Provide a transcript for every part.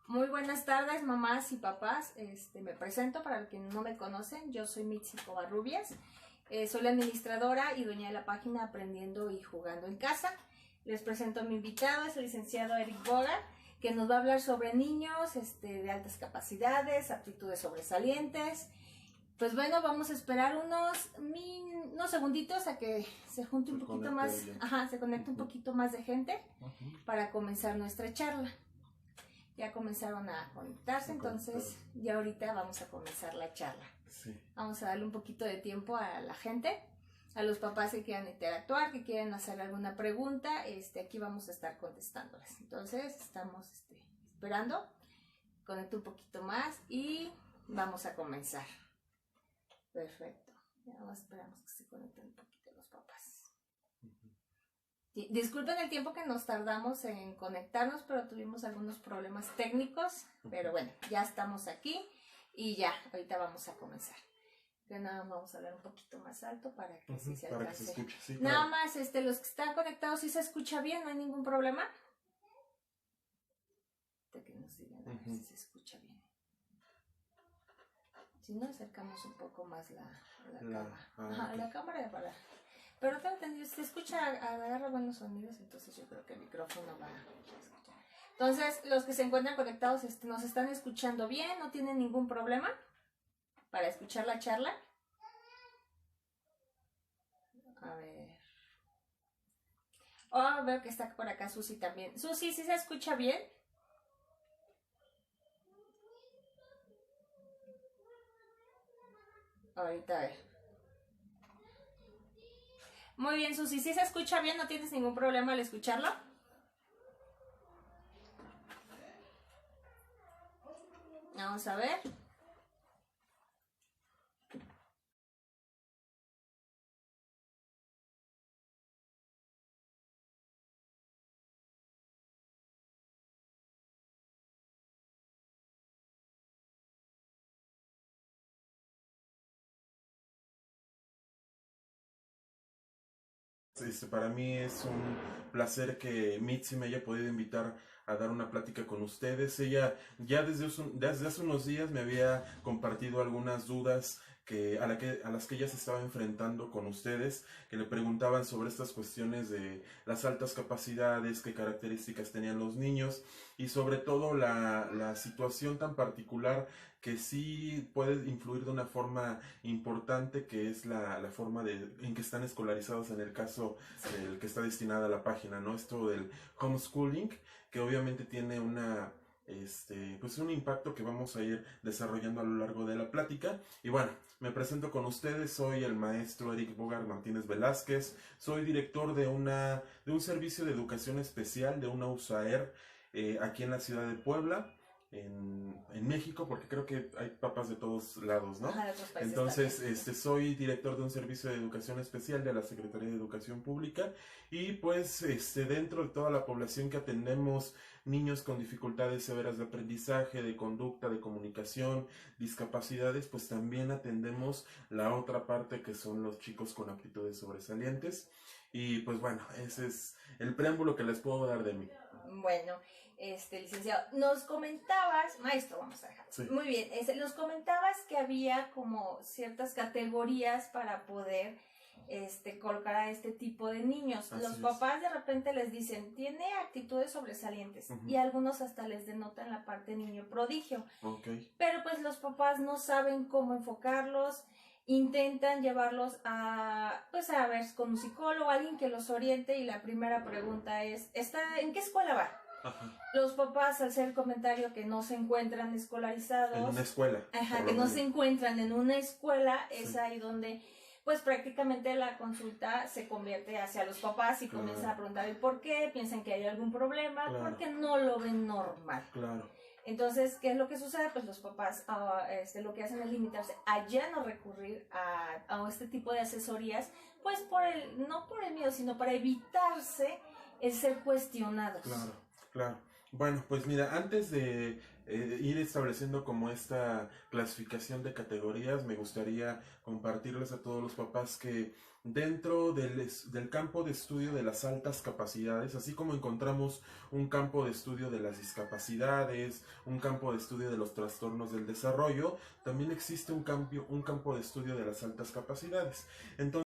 Muy buenas tardes, mamás y papás. Me presento para los que no me conocen. Yo soy Mitzi Covarrubias. Soy la administradora y dueña de la página Aprendiendo y Jugando en Casa. Les presento a mi invitado, es el licenciado Eric Bogart, que nos va a hablar sobre niños de altas capacidades, aptitudes sobresalientes. Pues bueno, vamos a esperar unos segunditos a que se junte un poquito más, se conecte un poquito más de gente para comenzar nuestra charla. Ya comenzaron a conectarse, entonces ya ahorita vamos a comenzar la charla. Sí. Vamos a darle un poquito de tiempo a la gente, a los papás que quieran interactuar, que quieran hacer alguna pregunta, aquí vamos a estar contestándolas. Entonces estamos esperando, conecte un poquito más y vamos a comenzar. Perfecto, ya esperamos que se conecten un poquito los papás. Disculpen el tiempo que nos tardamos en conectarnos, pero tuvimos algunos problemas técnicos, pero bueno, ya estamos aquí y ya, ahorita vamos a comenzar. Ya nada más vamos a hablar un poquito más alto para que sí se alcance. Para que se escuche, sí, nada más, los que están conectados, ¿sí se escucha bien? ¿No hay ningún problema? De que nos digan a ver si se escucha bien. Si no, acercamos un poco más la cámara. La cámara para... Pero tengo entendido, si se escucha, agarra buenos sonidos, entonces yo creo que el micrófono va a escuchar. Entonces, los que se encuentran conectados nos están escuchando bien, no tienen ningún problema para escuchar la charla. A ver. Oh, veo que está por acá Susi también. Susi, ¿sí se escucha bien? Ahorita a ver. Muy bien, Susi, ¿sí se escucha bien? ¿No tienes ningún problema al escucharlo? Vamos a ver. Para mí es un placer que Mitzi me haya podido invitar a dar una plática con ustedes. Ella ya desde hace unos días me había compartido algunas dudas a las que ella se estaba enfrentando con ustedes, que le preguntaban sobre estas cuestiones de las altas capacidades, qué características tenían los niños y sobre todo la situación tan particular que sí puede influir de una forma importante, que es la forma en que están escolarizados en el caso del que está destinada a la página, ¿no? Esto del homeschooling, que obviamente tiene pues un impacto que vamos a ir desarrollando a lo largo de la plática. Y bueno, me presento con ustedes, soy el maestro Eric Bogart Martínez Velázquez, soy director de un servicio de educación especial, de una USAER, aquí en la ciudad de Puebla, en México, porque creo que hay papás de todos lados, ¿no? Ajá, de otros países. Entonces, soy director de un servicio de educación especial de la Secretaría de Educación Pública y pues dentro de toda la población que atendemos, niños con dificultades severas de aprendizaje, de conducta, de comunicación, discapacidades, pues también atendemos la otra parte que son los chicos con aptitudes sobresalientes. Y pues bueno, ese es el preámbulo que les puedo dar de mí. Bueno, licenciado, nos comentabas, maestro, vamos a dejar. Sí. Muy bien, nos comentabas que había como ciertas categorías para poder colocar a este tipo de niños. Así Los es. papás de repente les dicen, tiene actitudes sobresalientes, y algunos hasta les denotan la parte niño prodigio. Okay. Pero pues los papás no saben cómo enfocarlos, intentan llevarlos a ver con un psicólogo, alguien que los oriente, y la primera pregunta es, ¿en qué escuela va? Ajá. Los papás, al hacer el comentario que no se encuentran escolarizados, En una escuela. que no se encuentran en una escuela, es ahí donde pues prácticamente la consulta se convierte hacia los papás y comienzan a preguntar el por qué, piensan que hay algún problema, porque no lo ven normal. Claro. Entonces, ¿qué es lo que sucede? Pues los papás lo que hacen es limitarse a ya no recurrir a este tipo de asesorías, pues no por el miedo, sino para evitarse el ser cuestionados. Claro. Bueno, pues mira, antes de ir estableciendo como esta clasificación de categorías, me gustaría compartirles a todos los papás que dentro del campo de estudio de las altas capacidades, así como encontramos un campo de estudio de las discapacidades, un campo de estudio de los trastornos del desarrollo, también existe un campo de estudio de las altas capacidades. Entonces,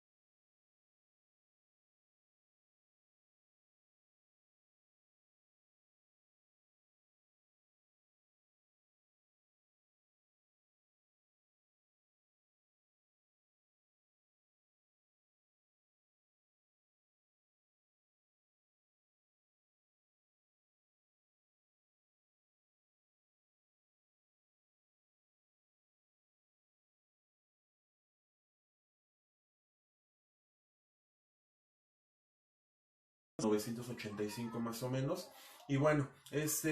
985 más o menos. Y bueno, esa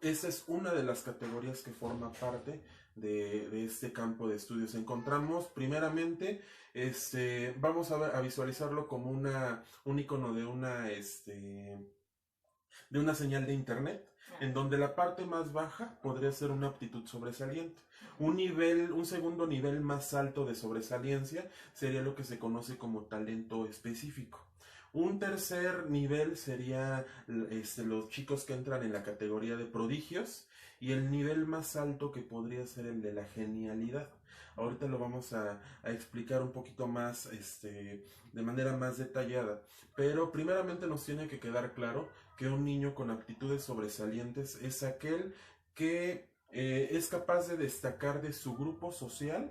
es una de las categorías que forma parte de este campo de estudios. Encontramos primeramente, vamos a visualizarlo como un icono de una señal de internet, en donde la parte más baja podría ser una aptitud sobresaliente. Un segundo nivel más alto de sobresaliencia sería lo que se conoce como talento específico. Un tercer nivel sería los chicos que entran en la categoría de prodigios, y el nivel más alto que podría ser el de la genialidad. Ahorita lo vamos a explicar un poquito más, de manera más detallada. Pero primeramente nos tiene que quedar claro que un niño con aptitudes sobresalientes es aquel que es capaz de destacar de su grupo social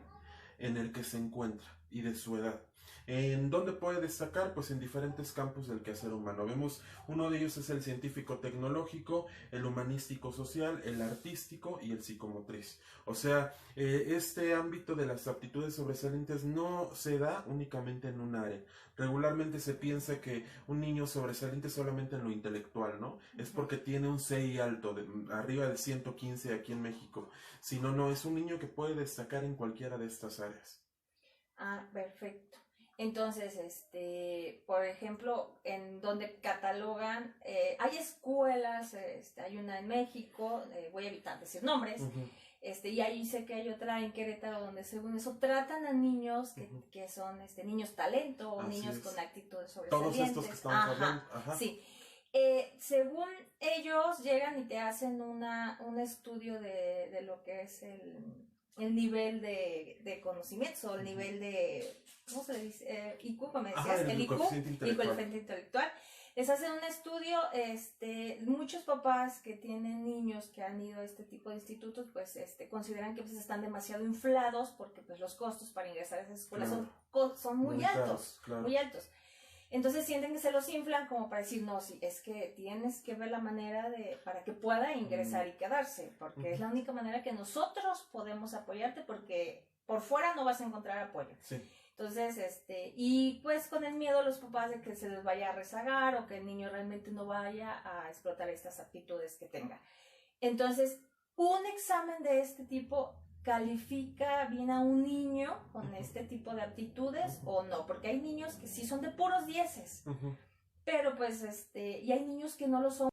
en el que se encuentra y de su edad. ¿En dónde puede destacar? Pues en diferentes campos del quehacer humano. Vemos, uno de ellos es el científico-tecnológico, el humanístico-social, el artístico y el psicomotriz. O sea, este ámbito de las aptitudes sobresalientes no se da únicamente en un área. Regularmente se piensa que un niño sobresaliente solamente en lo intelectual, ¿no? Es porque tiene un CI alto, arriba de 115 aquí en México. Si no, no, es un niño que puede destacar en cualquiera de estas áreas. Ah, perfecto. Entonces, por ejemplo, en donde catalogan, hay escuelas, hay una en México, voy a evitar decir nombres, y ahí sé que hay otra en Querétaro donde según eso tratan a niños que son niños talento o niños con actitudes sobresalientes. Todos estos que estamos hablando. Ajá. Sí. Según ellos llegan y te hacen un estudio de lo que es el nivel de conocimiento, o el nivel de, ¿cómo se le dice? IQ, como me decías, el IQ y el coeficiente intelectual. Les hacen un estudio, muchos papás que tienen niños que han ido a este tipo de institutos, pues consideran que pues, están demasiado inflados porque pues los costos para ingresar a esas escuelas son muy altos, claro. Muy altos. Entonces sienten que se los inflan como para decir, no, sí, es que tienes que ver la manera para que pueda ingresar y quedarse, porque es la única manera que nosotros podemos apoyarte, porque por fuera no vas a encontrar apoyo. Sí. Entonces, y pues con el miedo a los papás de que se les vaya a rezagar o que el niño realmente no vaya a explotar estas aptitudes que tenga. Entonces, un examen de este tipo califica bien a un niño con este tipo de aptitudes o no, porque hay niños que sí son de puros dieces, pero pues y hay niños que no lo son.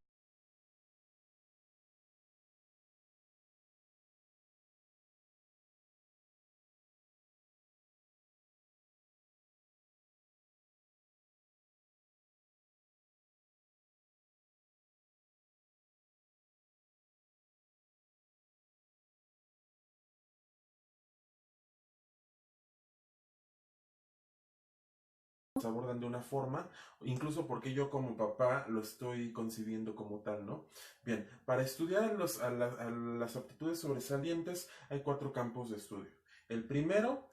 Abordan de una forma, incluso porque yo como papá lo estoy concibiendo como tal, ¿no? Bien, para estudiar a las aptitudes sobresalientes hay 4 campos de estudio. El primero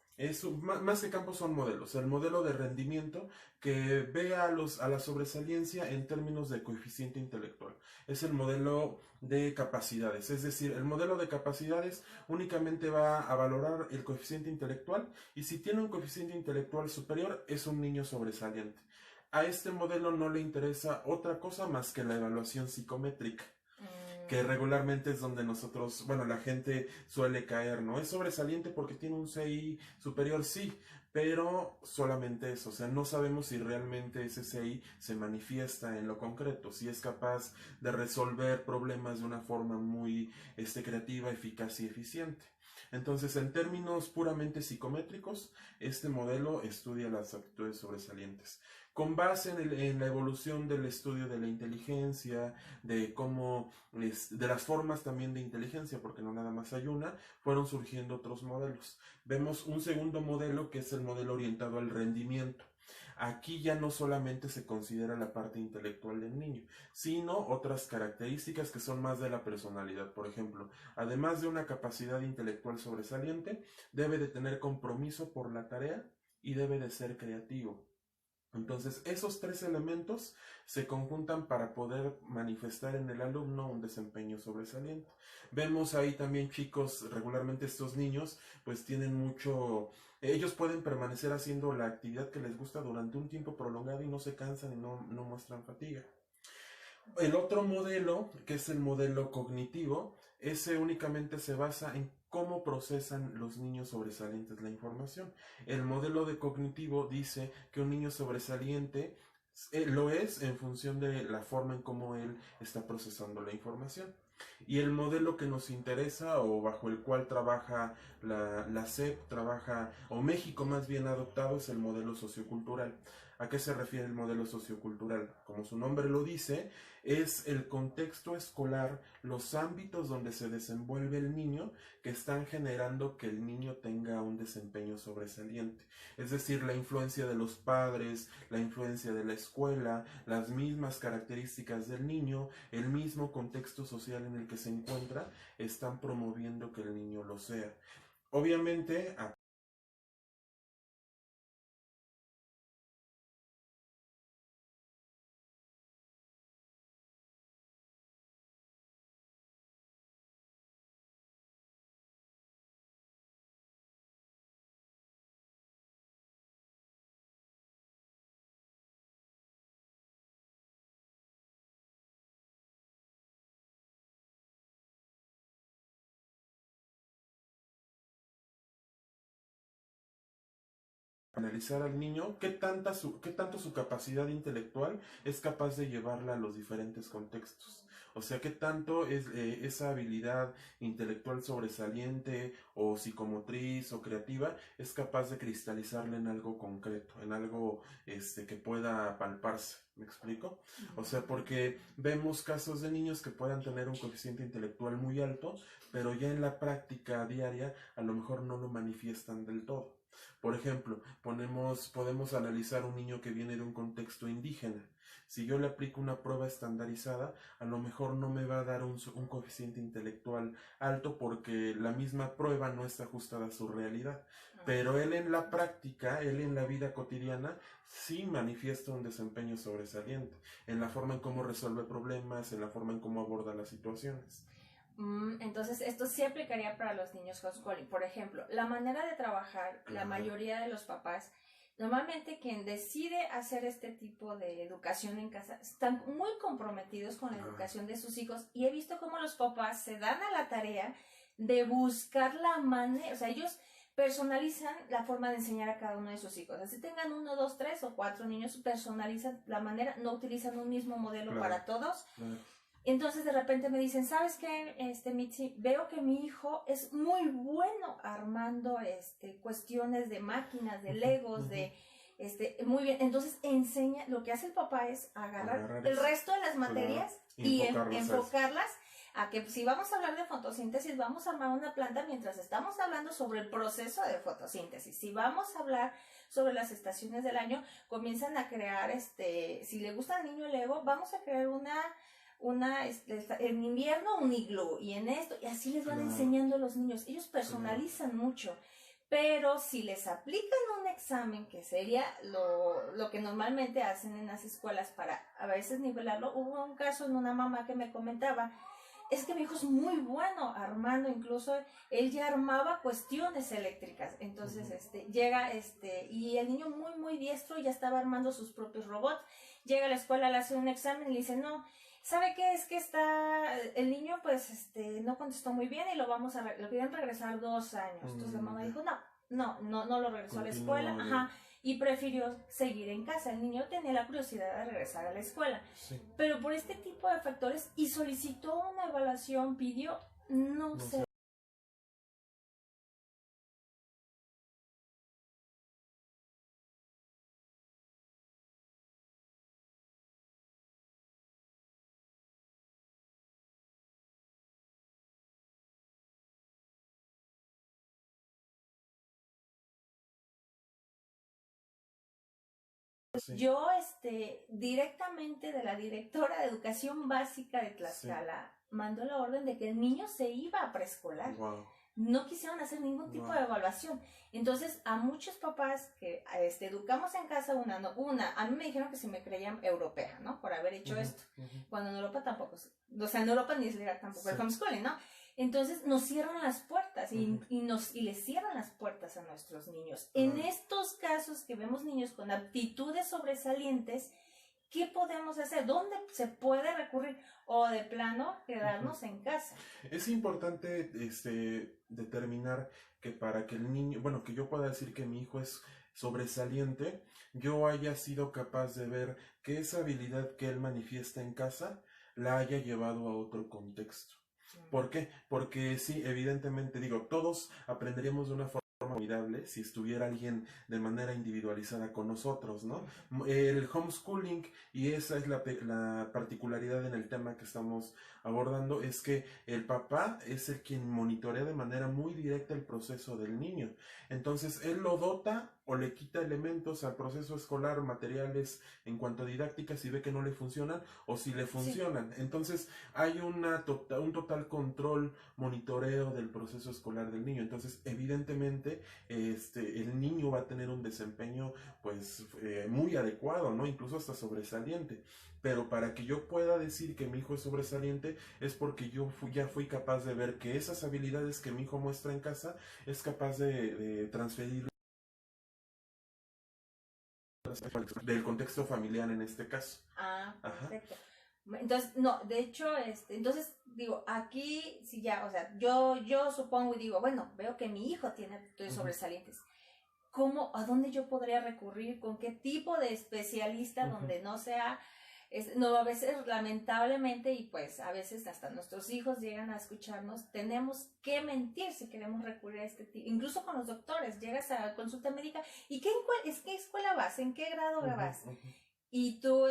más que campos son modelos. El modelo de rendimiento que ve a la sobresaliencia en términos de coeficiente intelectual. Es el modelo de capacidades. Es decir, el modelo de capacidades únicamente va a valorar el coeficiente intelectual, y si tiene un coeficiente intelectual superior es un niño sobresaliente. A este modelo no le interesa otra cosa más que la evaluación psicométrica, que regularmente es donde la gente suele caer, ¿no? Es sobresaliente porque tiene un CI superior, sí, pero solamente eso, o sea, no sabemos si realmente ese CI se manifiesta en lo concreto, si es capaz de resolver problemas de una forma muy creativa, eficaz y eficiente. Entonces, en términos puramente psicométricos, este modelo estudia las aptitudes sobresalientes. Con base en la evolución del estudio de la inteligencia, de cómo, de las formas también de inteligencia, porque no nada más hay una, fueron surgiendo otros modelos. Vemos un segundo modelo que es el modelo orientado al rendimiento. Aquí ya no solamente se considera la parte intelectual del niño, sino otras características que son más de la personalidad. Por ejemplo, además de una capacidad intelectual sobresaliente, debe de tener compromiso por la tarea y debe de ser creativo. Entonces, esos tres elementos se conjuntan para poder manifestar en el alumno un desempeño sobresaliente. Vemos ahí también, chicos, regularmente estos niños pues tienen mucho, ellos pueden permanecer haciendo la actividad que les gusta durante un tiempo prolongado y no se cansan y no muestran fatiga. El otro modelo, que es el modelo cognitivo, ese únicamente se basa en cómo procesan los niños sobresalientes la información. El modelo de cognitivo dice que un niño sobresaliente lo es en función de la forma en cómo él está procesando la información. Y el modelo que nos interesa o bajo el cual trabaja la SEP, trabaja, o México más bien adoptado, es el modelo sociocultural. ¿A qué se refiere el modelo sociocultural? Como su nombre lo dice, es el contexto escolar, los ámbitos donde se desenvuelve el niño que están generando que el niño tenga un desempeño sobresaliente. Es decir, la influencia de los padres, la influencia de la escuela, las mismas características del niño, el mismo contexto social en el que se encuentra, están promoviendo que el niño lo sea. Obviamente, analizar al niño, qué tanto su capacidad intelectual es capaz de llevarla a los diferentes contextos. O sea, qué tanto es esa habilidad intelectual sobresaliente o psicomotriz o creativa es capaz de cristalizarla en algo concreto, en algo que pueda palparse. ¿Me explico? O sea, porque vemos casos de niños que puedan tener un coeficiente intelectual muy alto, pero ya en la práctica diaria a lo mejor no lo manifiestan del todo. Por ejemplo, podemos analizar un niño que viene de un contexto indígena. Si yo le aplico una prueba estandarizada, a lo mejor no me va a dar un coeficiente intelectual alto porque la misma prueba no está ajustada a su realidad. Pero él en la práctica, él en la vida cotidiana, sí manifiesta un desempeño sobresaliente, en la forma en cómo resuelve problemas, en la forma en cómo aborda las situaciones. Entonces, esto sí aplicaría para los niños homeschooling. Por ejemplo, la manera de trabajar, la mayoría de los papás, normalmente quien decide hacer este tipo de educación en casa, están muy comprometidos con la educación de sus hijos y he visto cómo los papás se dan a la tarea de buscar la manera, o sea, ellos personalizan la forma de enseñar a cada uno de sus hijos. Así tengan 1, 2, 3 o 4 niños, personalizan la manera, no utilizan un mismo modelo para todos. Entonces de repente me dicen, ¿sabes qué, Mitzi? Veo que mi hijo es muy bueno armando cuestiones de máquinas, de legos, muy bien. Entonces enseña, lo que hace el papá es agarrar el resto de las materias y enfocarlas a que si vamos a hablar de fotosíntesis, vamos a armar una planta mientras estamos hablando sobre el proceso de fotosíntesis. Si vamos a hablar sobre las estaciones del año, comienzan a crear, si le gusta al niño el Lego, vamos a crear en invierno un iglú y en esto, y así les van enseñando a los niños. Ellos personalizan mucho, pero si les aplican un examen, que sería lo que normalmente hacen en las escuelas para a veces nivelarlo. Hubo un caso en una mamá que me comentaba, es que mi hijo es muy bueno armando, incluso él ya armaba cuestiones eléctricas, entonces llega y el niño muy muy diestro ya estaba armando sus propios robots. Llega a la escuela, le hace un examen y le dice, no, ¿sabe qué? Es que el niño pues no contestó muy bien y lo quieren regresar 2 años. Entonces la mamá dijo, no, no lo regresó a la escuela, Continuó. ajá, y prefirió seguir en casa. El niño tenía la curiosidad de regresar a la escuela, Sí. pero por este tipo de factores, y solicitó una evaluación, pidió, no No sé. sé. Sí. Yo, directamente de la directora de Educación Básica de Tlaxcala, mandó la orden de que el niño se iba a preescolar. Wow. No quisieron hacer ningún tipo Wow. de evaluación. Entonces, a muchos papás que educamos en casa, a mí me dijeron que si me creían europea, ¿no? Por haber hecho esto. Cuando en Europa tampoco, o sea, en Europa ni es legal tampoco el homeschooling, ¿no? Entonces nos cierran las puertas y les cierran las puertas a nuestros niños. En estos casos que vemos niños con aptitudes sobresalientes, ¿qué podemos hacer? ¿Dónde se puede recurrir? O de plano, quedarnos en casa. Es importante determinar que para que el niño, bueno, que yo pueda decir que mi hijo es sobresaliente, yo haya sido capaz de ver que esa habilidad que él manifiesta en casa la haya llevado a otro contexto. ¿Por qué? Porque sí, evidentemente, digo, todos aprenderíamos de una forma formidable si estuviera alguien de manera individualizada con nosotros, ¿no? El homeschooling, y esa es la particularidad en el tema que estamos abordando, es que el papá es el quien monitorea de manera muy directa el proceso del niño. Entonces, él lo dota o le quita elementos al proceso escolar, materiales en cuanto a didáctica, si ve que no le funcionan o si le funcionan. Sí. Entonces, hay un total control, monitoreo del proceso escolar del niño. Entonces, evidentemente, el niño va a tener un desempeño, pues, muy adecuado, ¿no? Incluso hasta sobresaliente. Pero para que yo pueda decir que mi hijo es sobresaliente, es porque yo ya fui capaz de ver que esas habilidades que mi hijo muestra en casa, es capaz de transferir del contexto familiar en este caso. Ah, perfecto. Ajá. Entonces, no, de hecho, entonces, digo, aquí, sí ya, o sea, yo supongo y digo, bueno, veo que mi hijo tiene aptitudes sobresalientes. ¿Cómo, a dónde yo podría recurrir? ¿Con qué tipo de especialista donde no sea, no, a veces lamentablemente, y pues a veces hasta nuestros hijos llegan a escucharnos, tenemos que mentir si queremos recurrir a este tipo, incluso con los doctores, llegas a la consulta médica, ¿y qué escuela vas? ¿En qué grado vas? Y tú,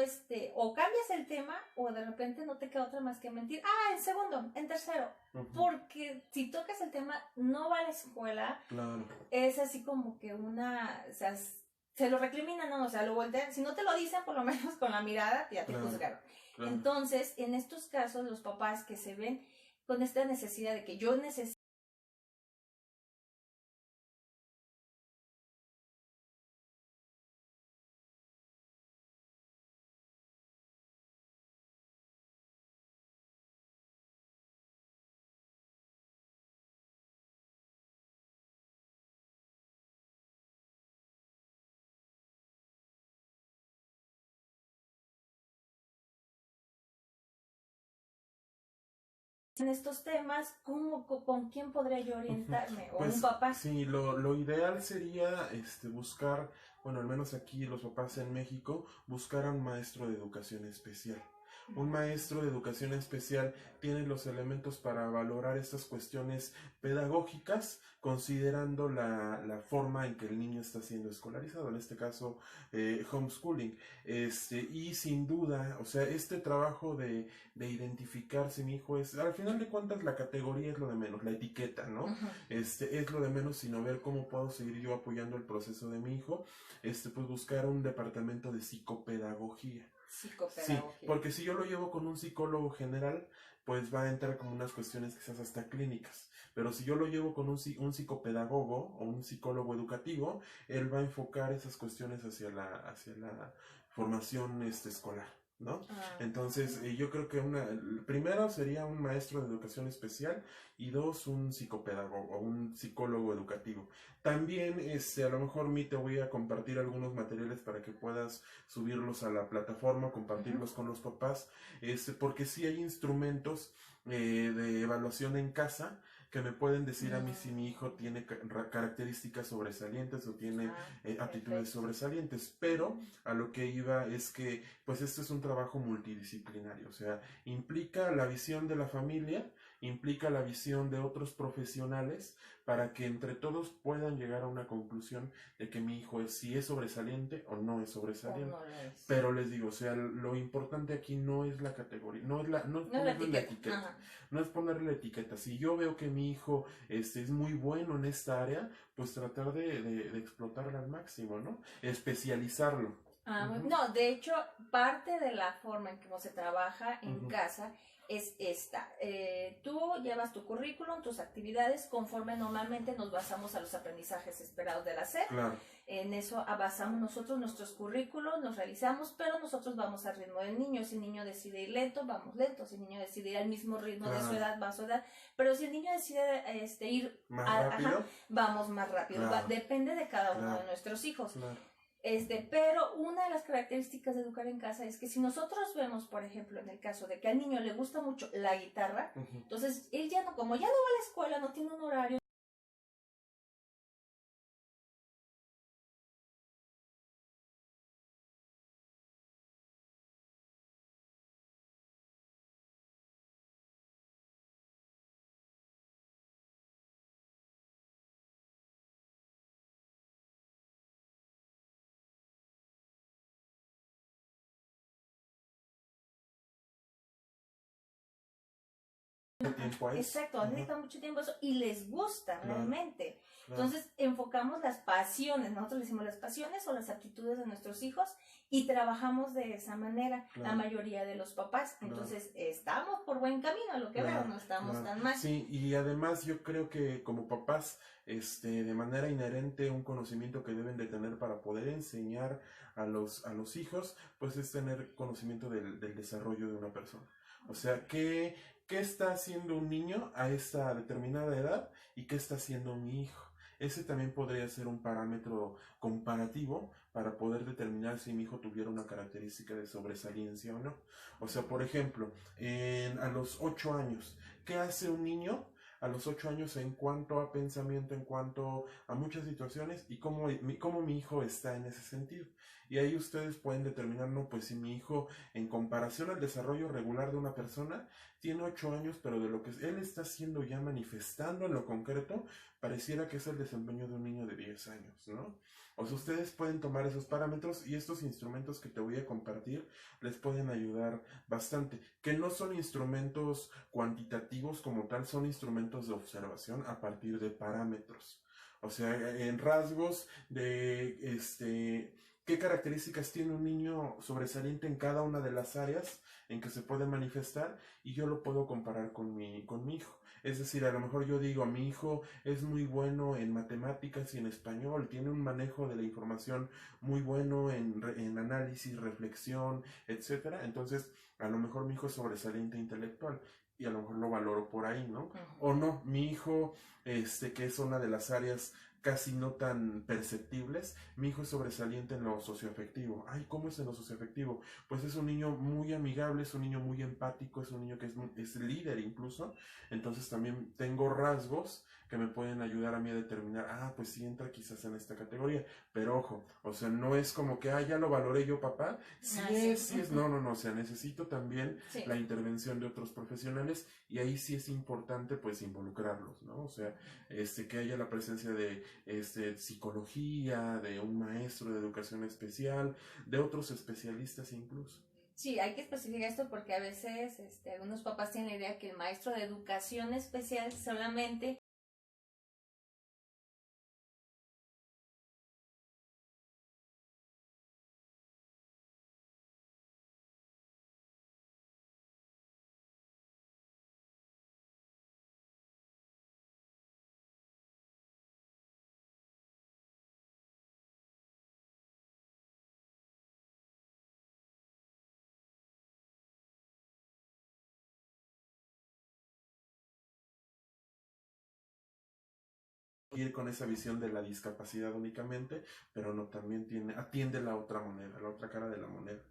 o cambias el tema, o de repente no te queda otra más que mentir. Ah, en segundo, en tercero. Porque si tocas el tema, no va a la escuela. Claro. Es así como que o sea, se lo recriminan, ¿no? O sea, lo voltean. Si no te lo dicen, por lo menos con la mirada, ya te juzgaron. Claro. Entonces, en estos casos, los papás que se ven con esta necesidad de que yo necesito en estos temas, ¿con quién podría yo orientarme? ¿O pues, un papá? Sí, lo ideal sería buscar, bueno, al menos aquí los papás en México, buscar a un maestro de educación especial. Un maestro de educación especial tiene los elementos para valorar estas cuestiones pedagógicas, considerando la forma en que el niño está siendo escolarizado, en este caso homeschooling. Y sin duda, o sea, este trabajo de identificar si mi hijo es, al final de cuentas la categoría es lo de menos, la etiqueta, ¿no? Es lo de menos, sino ver cómo puedo seguir yo apoyando el proceso de mi hijo, pues buscar un departamento de psicopedagogía. Sí, porque si yo lo llevo con un psicólogo general, pues va a entrar como unas cuestiones quizás hasta clínicas. Pero si yo lo llevo con un psicopedagogo o un psicólogo educativo, él va a enfocar esas cuestiones hacia la formación escolar, ¿no? Entonces, yo creo que primero sería un maestro de educación especial y dos, un psicopedagogo o un psicólogo educativo. También, a lo mejor te voy a compartir algunos materiales para que puedas subirlos a la plataforma, compartirlos con los papás, porque sí hay instrumentos de evaluación en casa que me pueden decir a mí si mi hijo Mm. tiene características sobresalientes o tiene aptitudes Perfecto. sobresalientes, pero a lo que iba es que pues esto es un trabajo multidisciplinario, o sea, implica la visión de la familia, implica la visión de otros profesionales para que entre todos puedan llegar a una conclusión de que mi hijo es si es sobresaliente o no es O sobresaliente. no lo es. Pero les digo, o sea, lo importante aquí no es la categoría, no es No es la ponerle la etiqueta. etiqueta, Ajá. no es ponerle la etiqueta. Si yo veo que mi hijo es muy bueno en esta área, pues tratar de explotarla al máximo, ¿no? Especializarlo. Ujú, No, de hecho, parte de la forma en cómo se trabaja en ujú, casa es esta. Tú llevas tu currículum, tus actividades, conforme normalmente nos basamos a los aprendizajes esperados de la SEP. claro, En eso basamos nosotros nuestros currículos, los realizamos, pero nosotros vamos al ritmo del niño. Si el niño decide ir lento, vamos lento. Si el niño decide ir al mismo ritmo de su claro. edad, va a su edad. Pero si el niño decide ir, ¿Más rápido? vamos más rápido. Claro, Depende de cada uno de claro, nuestros hijos. claro. Pero una de las características de educar en casa es que si nosotros vemos, por ejemplo, en el caso de que al niño le gusta mucho la guitarra, Ujú. entonces él ya no, como ya no va a la escuela, no tiene un horario. Tiempo a eso. Exacto, dedican mucho tiempo a eso y les gusta Claro, realmente. claro. Entonces enfocamos las pasiones, nosotros le decimos las pasiones o las aptitudes de nuestros hijos y trabajamos de esa manera, Claro. la mayoría de los papás. Claro. Entonces estamos por buen camino, a lo que Claro, veo, no estamos claro. tan mal. Sí, y además yo creo que como papás, de manera inherente, un conocimiento que deben de tener para poder enseñar a los hijos, pues es tener conocimiento del desarrollo de una persona. O sea, ¿qué está haciendo un niño a esta determinada edad y qué está haciendo mi hijo? Ese también podría ser un parámetro comparativo para poder determinar si mi hijo tuviera una característica de sobresaliencia o no. O sea, por ejemplo, a los 8 años, ¿qué hace un niño a los 8 años en cuanto a pensamiento, en cuanto a muchas situaciones y cómo mi hijo está en ese sentido? Y ahí ustedes pueden determinar, no, pues si mi hijo, en comparación al desarrollo regular de una persona, tiene 8 años, pero de lo que él está haciendo ya manifestando en lo concreto, pareciera que es el desempeño de un niño de 10 años, ¿no? O sea, ustedes pueden tomar esos parámetros y estos instrumentos que te voy a compartir les pueden ayudar bastante, que no son instrumentos cuantitativos como tal, son instrumentos de observación a partir de parámetros. O sea, en rasgos de qué características tiene un niño sobresaliente en cada una de las áreas en que se puede manifestar y yo lo puedo comparar con mi hijo. Es decir, a lo mejor yo digo, mi hijo es muy bueno en matemáticas y en español, tiene un manejo de la información muy bueno en análisis, reflexión, etcétera. Entonces, a lo mejor mi hijo es sobresaliente intelectual y a lo mejor lo valoro por ahí, ¿no? O no, mi hijo, que es una de las áreas casi no tan perceptibles, mi hijo es sobresaliente en lo socioafectivo. Ay, ¿cómo es en lo socioafectivo? Pues es un niño muy amigable, es un niño muy empático, es un niño que es líder incluso, entonces también tengo rasgos que me pueden ayudar a mí a determinar, pues sí entra quizás en esta categoría, pero ojo, o sea, no es como que, ya lo valoré yo, papá, sí es, no, o sea, necesito también Sí. la intervención de otros profesionales y ahí sí es importante pues involucrarlos, ¿no? O sea, que haya la presencia de psicología, de un maestro de educación especial, de otros especialistas incluso. Sí, hay que especificar esto porque a veces algunos papás tienen la idea que el maestro de educación especial solamente Ir con esa visión de la discapacidad únicamente, pero no también atiende la otra moneda, la otra cara de la moneda.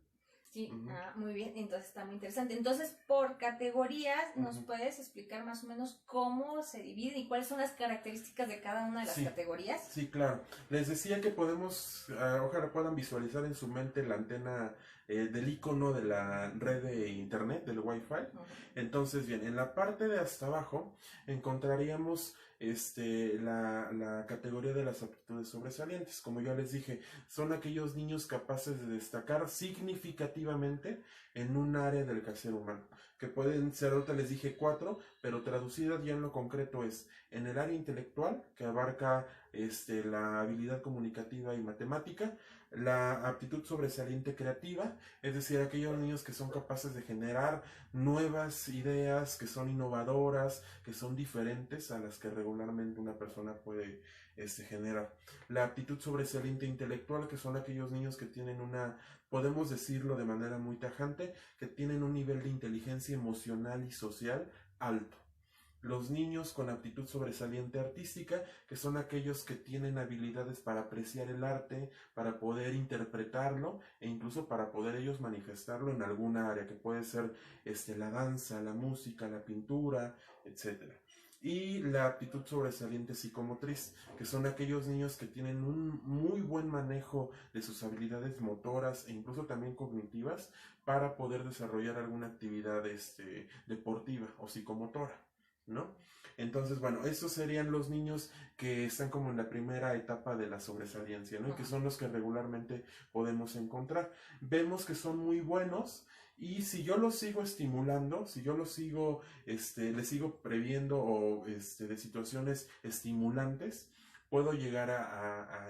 Sí, muy bien, entonces está muy interesante. Entonces, por categorías, ¿nos puedes explicar más o menos cómo se divide y cuáles son las características de cada una de las categorías? Sí, claro. Les decía que podemos, ojalá puedan visualizar en su mente la antena del icono de la red de internet, del Wi-Fi. Entonces, bien, en la parte de hasta abajo encontraríamos la categoría de las aptitudes sobresalientes. Como ya les dije, son aquellos niños capaces de destacar significativamente en un área del quehacer humano, que pueden ser, ahorita les dije 4, pero traducidas ya en lo concreto es en el área intelectual, que abarca la habilidad comunicativa y matemática, la aptitud sobresaliente creativa, es decir, aquellos niños que son capaces de generar nuevas ideas, que son innovadoras, que son diferentes a las que regularmente una persona puede generar. La aptitud sobresaliente intelectual, que son aquellos niños que tienen podemos decirlo de manera muy tajante, que tienen un nivel de inteligencia emocional y social alto. Los niños con aptitud sobresaliente artística, que son aquellos que tienen habilidades para apreciar el arte, para poder interpretarlo e incluso para poder ellos manifestarlo en alguna área, que puede ser la danza, la música, la pintura, etcétera. Y la aptitud sobresaliente psicomotriz, que son aquellos niños que tienen un muy buen manejo de sus habilidades motoras e incluso también cognitivas para poder desarrollar alguna actividad deportiva o psicomotora, ¿no? Entonces, bueno, estos serían los niños que están como en la primera etapa de la sobresaliencia, ¿no? Y que son los que regularmente podemos encontrar. Vemos que son muy buenos y si yo los sigo estimulando, si yo los sigo, les sigo previendo o de situaciones estimulantes, puedo llegar a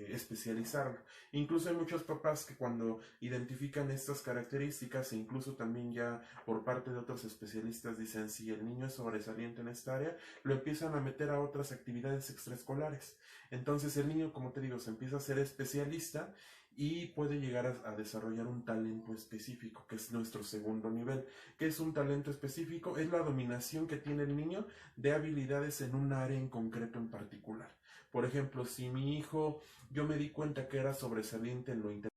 especializarlo. Incluso hay muchos papás que cuando identifican estas características e incluso también ya por parte de otros especialistas dicen si el niño es sobresaliente en esta área, lo empiezan a meter a otras actividades extraescolares. Entonces el niño, como te digo, se empieza a ser especialista y puede llegar a desarrollar un talento específico, que es nuestro segundo nivel. ¿Qué es un talento específico? Es la dominación que tiene el niño de habilidades en un área en concreto en particular. Por ejemplo, si mi hijo, yo me di cuenta que era sobresaliente en lo intelectual,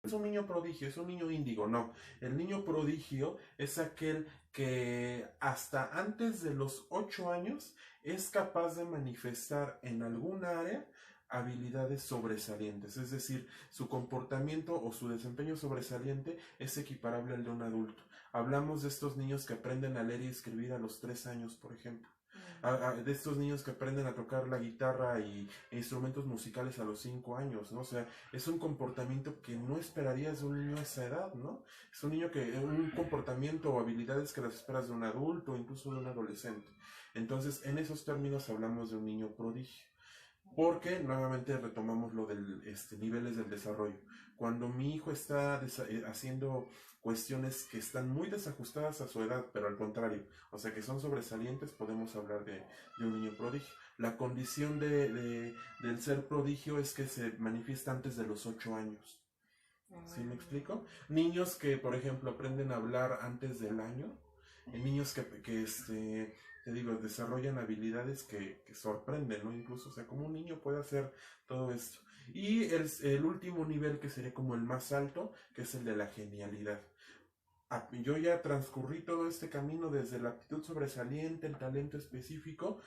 es un niño prodigio, es un niño índigo, no. El niño prodigio es aquel que hasta antes de los 8 años es capaz de manifestar en alguna área habilidades sobresalientes, es decir, su comportamiento o su desempeño sobresaliente es equiparable al de un adulto. Hablamos de estos niños que aprenden a leer y escribir a los 3 años, por ejemplo. De estos niños que aprenden a tocar la guitarra e instrumentos musicales a los 5 años, ¿no? O sea, es un comportamiento que no esperarías de un niño a esa edad, ¿no? Es un niño un comportamiento o habilidades que las esperas de un adulto o incluso de un adolescente. Entonces, en esos términos hablamos de un niño prodigio. Porque nuevamente retomamos lo del niveles del desarrollo. Cuando mi hijo está haciendo cuestiones que están muy desajustadas a su edad, pero al contrario, o sea que son sobresalientes, podemos hablar de un niño prodigio. La condición del ser prodigio es que se manifiesta antes de los 8 años. ¿Sí me explico? Niños que, por ejemplo, aprenden a hablar antes del año, niños que te digo, desarrollan habilidades que sorprenden, ¿no? Incluso, o sea, como un niño puede hacer todo esto. Y el último nivel, que sería como el más alto, que es el de la genialidad. Yo ya transcurrí todo este camino desde la aptitud sobresaliente, el talento específico,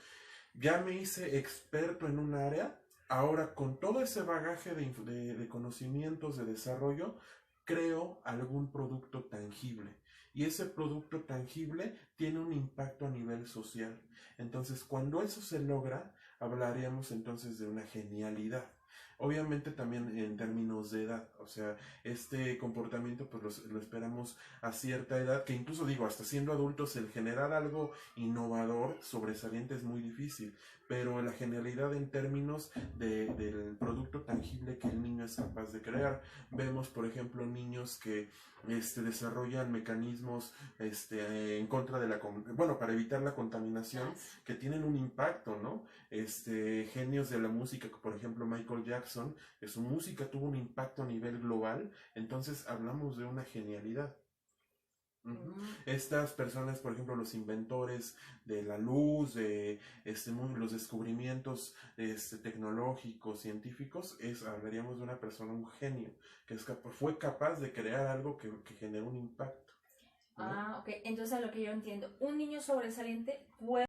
ya me hice experto en un área. Ahora, con todo ese bagaje de conocimientos, de desarrollo, creo algún producto tangible. Y ese producto tangible tiene un impacto a nivel social. Entonces, cuando eso se logra, hablaríamos entonces de una genialidad. Obviamente también en términos de edad, o sea, este comportamiento pues lo esperamos a cierta edad, que incluso digo, hasta siendo adultos el generar algo innovador, sobresaliente es muy difícil, pero la genialidad en términos del producto tangible que el niño es capaz de crear. Vemos, por ejemplo, niños que desarrollan mecanismos en contra de bueno, para evitar la contaminación, que tienen un impacto, ¿no? Genios de la música, por ejemplo Michael Jackson, que su música tuvo un impacto a nivel global, entonces hablamos de una genialidad. Estas personas, por ejemplo, los inventores de la luz, de los descubrimientos tecnológicos, científicos, hablaríamos de una persona, un genio, que fue capaz de crear algo que generó un impacto, ¿no? Ok, entonces a lo que yo entiendo, un niño sobresaliente puede...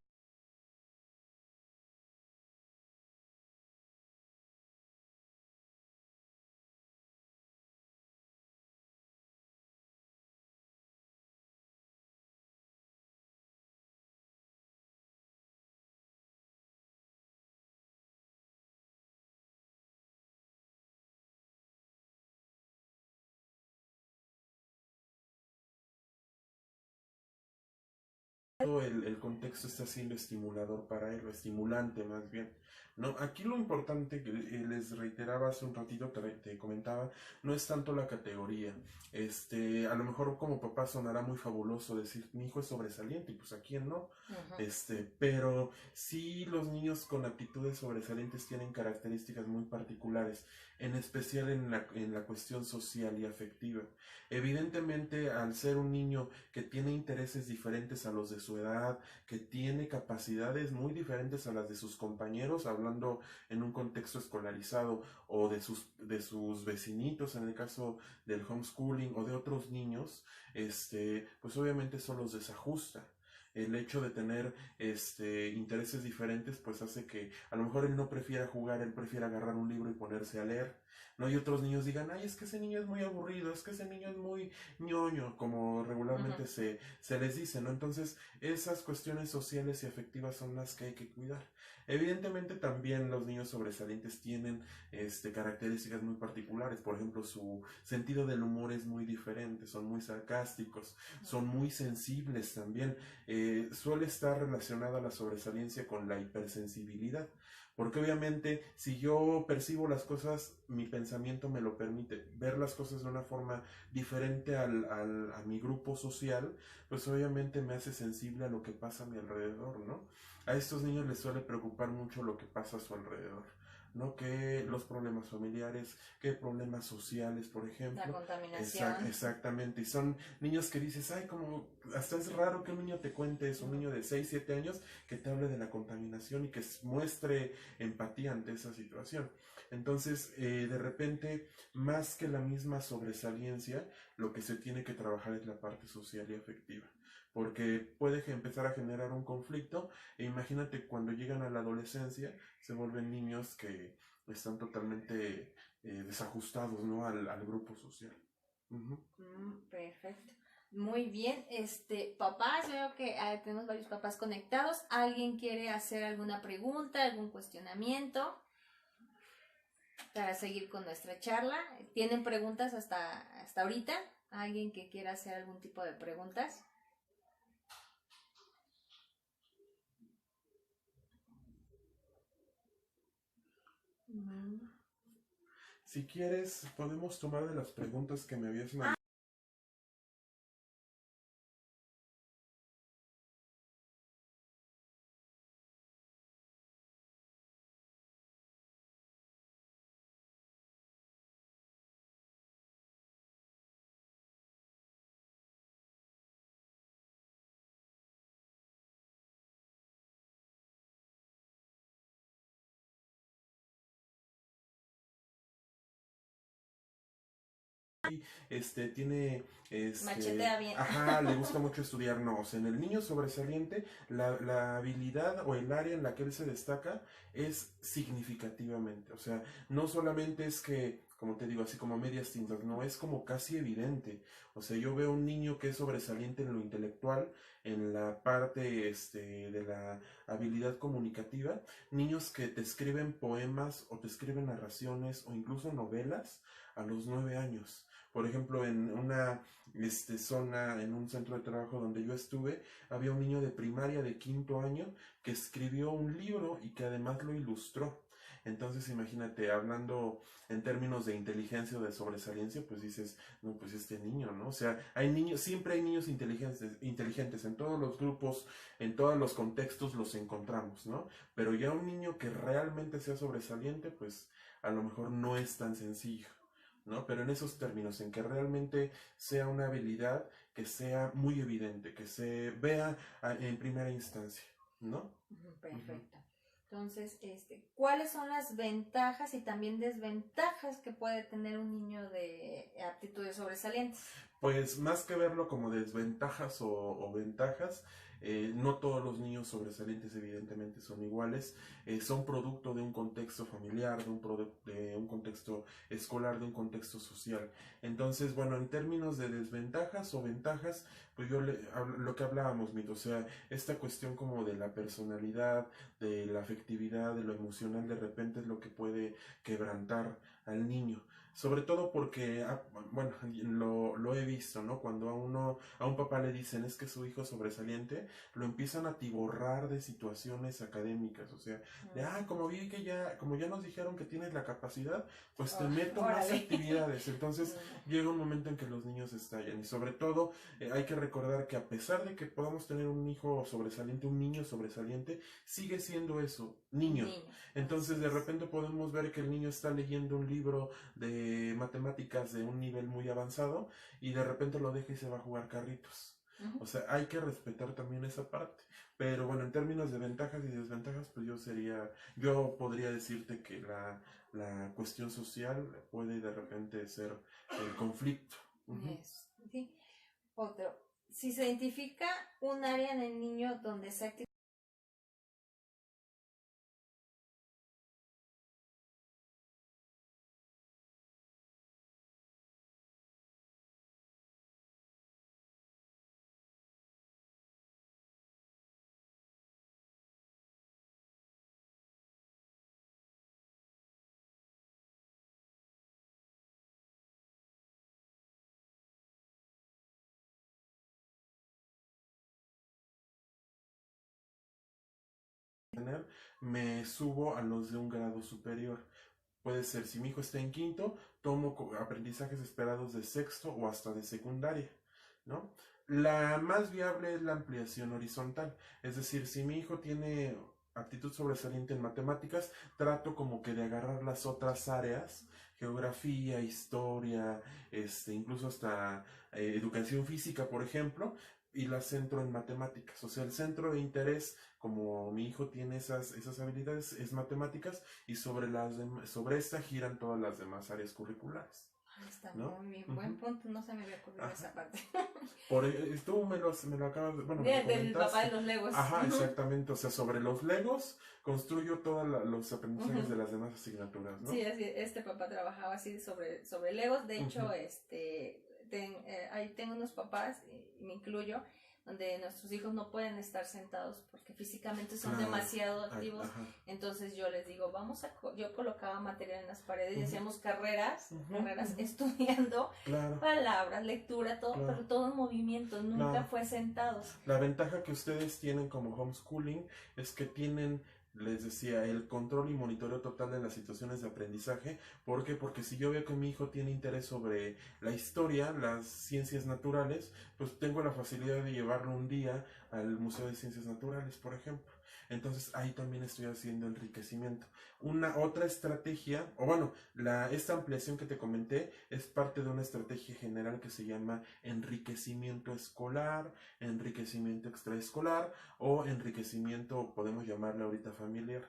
Todo el contexto está siendo estimulador para él, o estimulante más bien. No, aquí lo importante que les reiteraba hace un ratito, te comentaba, no es tanto la categoría. A lo mejor como papá sonará muy fabuloso decir, mi hijo es sobresaliente, y pues a quién no. Pero sí los niños con aptitudes sobresalientes tienen características muy particulares, en especial en la cuestión social y afectiva. Evidentemente, al ser un niño que tiene intereses diferentes a los de su edad, que tiene capacidades muy diferentes a las de sus compañeros, hablando en un contexto escolarizado, o de sus vecinitos, en el caso del homeschooling, o de otros niños, pues obviamente eso los desajusta. El hecho de tener intereses diferentes pues hace que a lo mejor él no prefiera jugar, él prefiera agarrar un libro y ponerse a leer, ¿no? Y otros niños digan, ay, es que ese niño es muy aburrido, es que ese niño es muy ñoño, como regularmente se les dice, ¿no? Entonces, esas cuestiones sociales y afectivas son las que hay que cuidar. Evidentemente también los niños sobresalientes tienen características muy particulares. Por ejemplo, su sentido del humor es muy diferente, son muy sarcásticos, son muy sensibles también. Suele estar relacionada la sobresaliencia con la hipersensibilidad, porque obviamente si yo percibo las cosas, mi pensamiento me lo permite ver las cosas de una forma diferente a mi grupo social, pues obviamente me hace sensible a lo que pasa a mi alrededor, ¿no? A estos niños les suele preocupar mucho lo que pasa a su alrededor, ¿no? Que los problemas familiares, que problemas sociales, por ejemplo. La contaminación. Exactamente. Y son niños que dices, ay, como hasta es raro que un niño te cuente eso, un niño de 6, 7 años que te hable de la contaminación y que muestre empatía ante esa situación. Entonces, de repente, más que la misma sobresaliencia, lo que se tiene que trabajar es la parte social y afectiva, porque puede empezar a generar un conflicto, e imagínate cuando llegan a la adolescencia, se vuelven niños que están totalmente desajustados, ¿no? al grupo social. Perfecto. Muy bien, papás, veo que tenemos varios papás conectados. ¿Alguien quiere hacer alguna pregunta, algún cuestionamiento para seguir con nuestra charla? ¿Tienen preguntas hasta ahorita? ¿Alguien que quiera hacer algún tipo de preguntas? Si quieres, podemos tomar de las preguntas que me habías mandado. Tiene Machetea bien. Ajá, le gusta mucho estudiar. No, o sea, en el niño sobresaliente la habilidad o el área en la que él se destaca es significativamente, o sea, no solamente es que como te digo, así como medias tintas, no es como casi evidente. O sea, yo veo un niño que es sobresaliente en lo intelectual, en la parte de la habilidad comunicativa, niños que te escriben poemas o te escriben narraciones o incluso novelas a los 9 años. Por ejemplo, en una zona, en un centro de trabajo donde yo estuve, había un niño de primaria de 5.º año que escribió un libro y que además lo ilustró. Entonces, imagínate, hablando en términos de inteligencia o de sobresaliencia, pues dices, no, pues este niño, ¿no? O sea, hay niños, siempre hay niños inteligentes en todos los grupos, en todos los contextos los encontramos, ¿no? Pero ya un niño que realmente sea sobresaliente, pues a lo mejor no es tan sencillo, ¿no? Pero en esos términos, en que realmente sea una habilidad que sea muy evidente, que se vea en primera instancia, ¿no? Perfecto. Entonces, ¿cuáles son las ventajas y también desventajas que puede tener un niño de aptitudes sobresalientes? Pues más que verlo como desventajas o ventajas, no todos los niños sobresalientes evidentemente son iguales, son producto de un contexto familiar, de un contexto escolar, de un contexto social. Entonces, bueno, en términos de desventajas o ventajas, pues lo que hablábamos, Mito, o sea, esta cuestión como de la personalidad, de la afectividad, de lo emocional, de repente es lo que puede quebrantar al niño. Sobre todo porque, bueno, lo he visto, ¿no? Cuando a un papá le dicen es que su hijo es sobresaliente, lo empiezan a atiborrar de situaciones académicas, o sea, como ya nos dijeron que tienes la capacidad, pues te meto más actividades. Entonces llega un momento en que los niños estallan. Y sobre todo, hay que recordar que a pesar de que podamos tener un hijo sobresaliente, un niño sobresaliente, sigue siendo eso, niño. Entonces de repente podemos ver que el niño está leyendo un libro de matemáticas de un nivel muy avanzado y de repente lo deja y se va a jugar carritos. O sea, hay que respetar también esa parte. Pero bueno, en términos de ventajas y desventajas, pues yo podría decirte que la cuestión social puede de repente ser el conflicto. Sí. Otro, si se identifica un área en el niño donde se activa me subo a los de un grado superior. Puede ser, si mi hijo está en 5.º, tomo aprendizajes esperados de 6.º o hasta de secundaria, ¿no? La más viable es la ampliación horizontal, es decir, si mi hijo tiene aptitud sobresaliente en matemáticas, trato como que de agarrar las otras áreas, geografía, historia, incluso hasta educación física, por ejemplo, y la centro en matemáticas. O sea, el centro de interés, como mi hijo tiene esas habilidades, es matemáticas, y sobre esta giran todas las demás áreas curriculares. Está, ¿no? Muy bien, buen punto, no se me había ocurrido esa parte. Tú me lo acabas de... Bueno, del papá de los legos. Ajá, exactamente, o sea, sobre los legos construyo todos los aprendizajes de las demás asignaturas, ¿no? Sí, así, papá trabajaba así sobre legos, de hecho, ahí tengo unos papás, y me incluyo, donde nuestros hijos no pueden estar sentados porque físicamente son demasiado activos. Entonces yo les digo, yo colocaba material en las paredes y hacíamos carreras estudiando palabras, lectura, todo, pero todo en movimiento, nunca fue sentados. La ventaja que ustedes tienen como homeschooling es que tienen, les decía, el control y monitoreo total de las situaciones de aprendizaje. ¿Por qué? Porque si yo veo que mi hijo tiene interés sobre la historia, las ciencias naturales, pues tengo la facilidad de llevarlo un día al Museo de Ciencias Naturales, por ejemplo. Entonces ahí también estoy haciendo enriquecimiento. Otra estrategia, o bueno, esta ampliación que te comenté es parte de una estrategia general que se llama enriquecimiento escolar, enriquecimiento extraescolar o enriquecimiento, podemos llamarle ahorita familiar.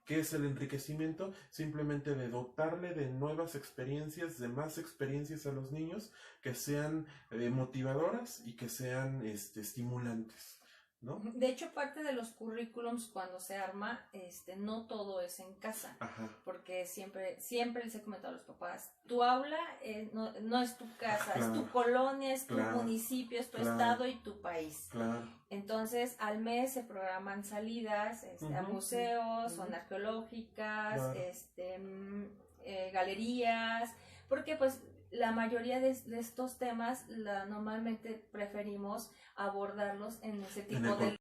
¿Qué es el enriquecimiento? Simplemente de dotarle de nuevas experiencias, de más experiencias a los niños que sean motivadoras y que sean estimulantes, ¿no? De hecho, parte de los currículums cuando se arma, no todo es en casa, Ajá. porque siempre les he comentado a los papás, tu aula no es tu casa, Claro, es tu colonia, es tu claro, municipio, es tu claro, estado y tu país. claro. Entonces, al mes se programan salidas a museos, zonas arqueológicas, Claro. Galerías, porque pues la mayoría de estos temas normalmente preferimos abordarlos en ese En tipo el de...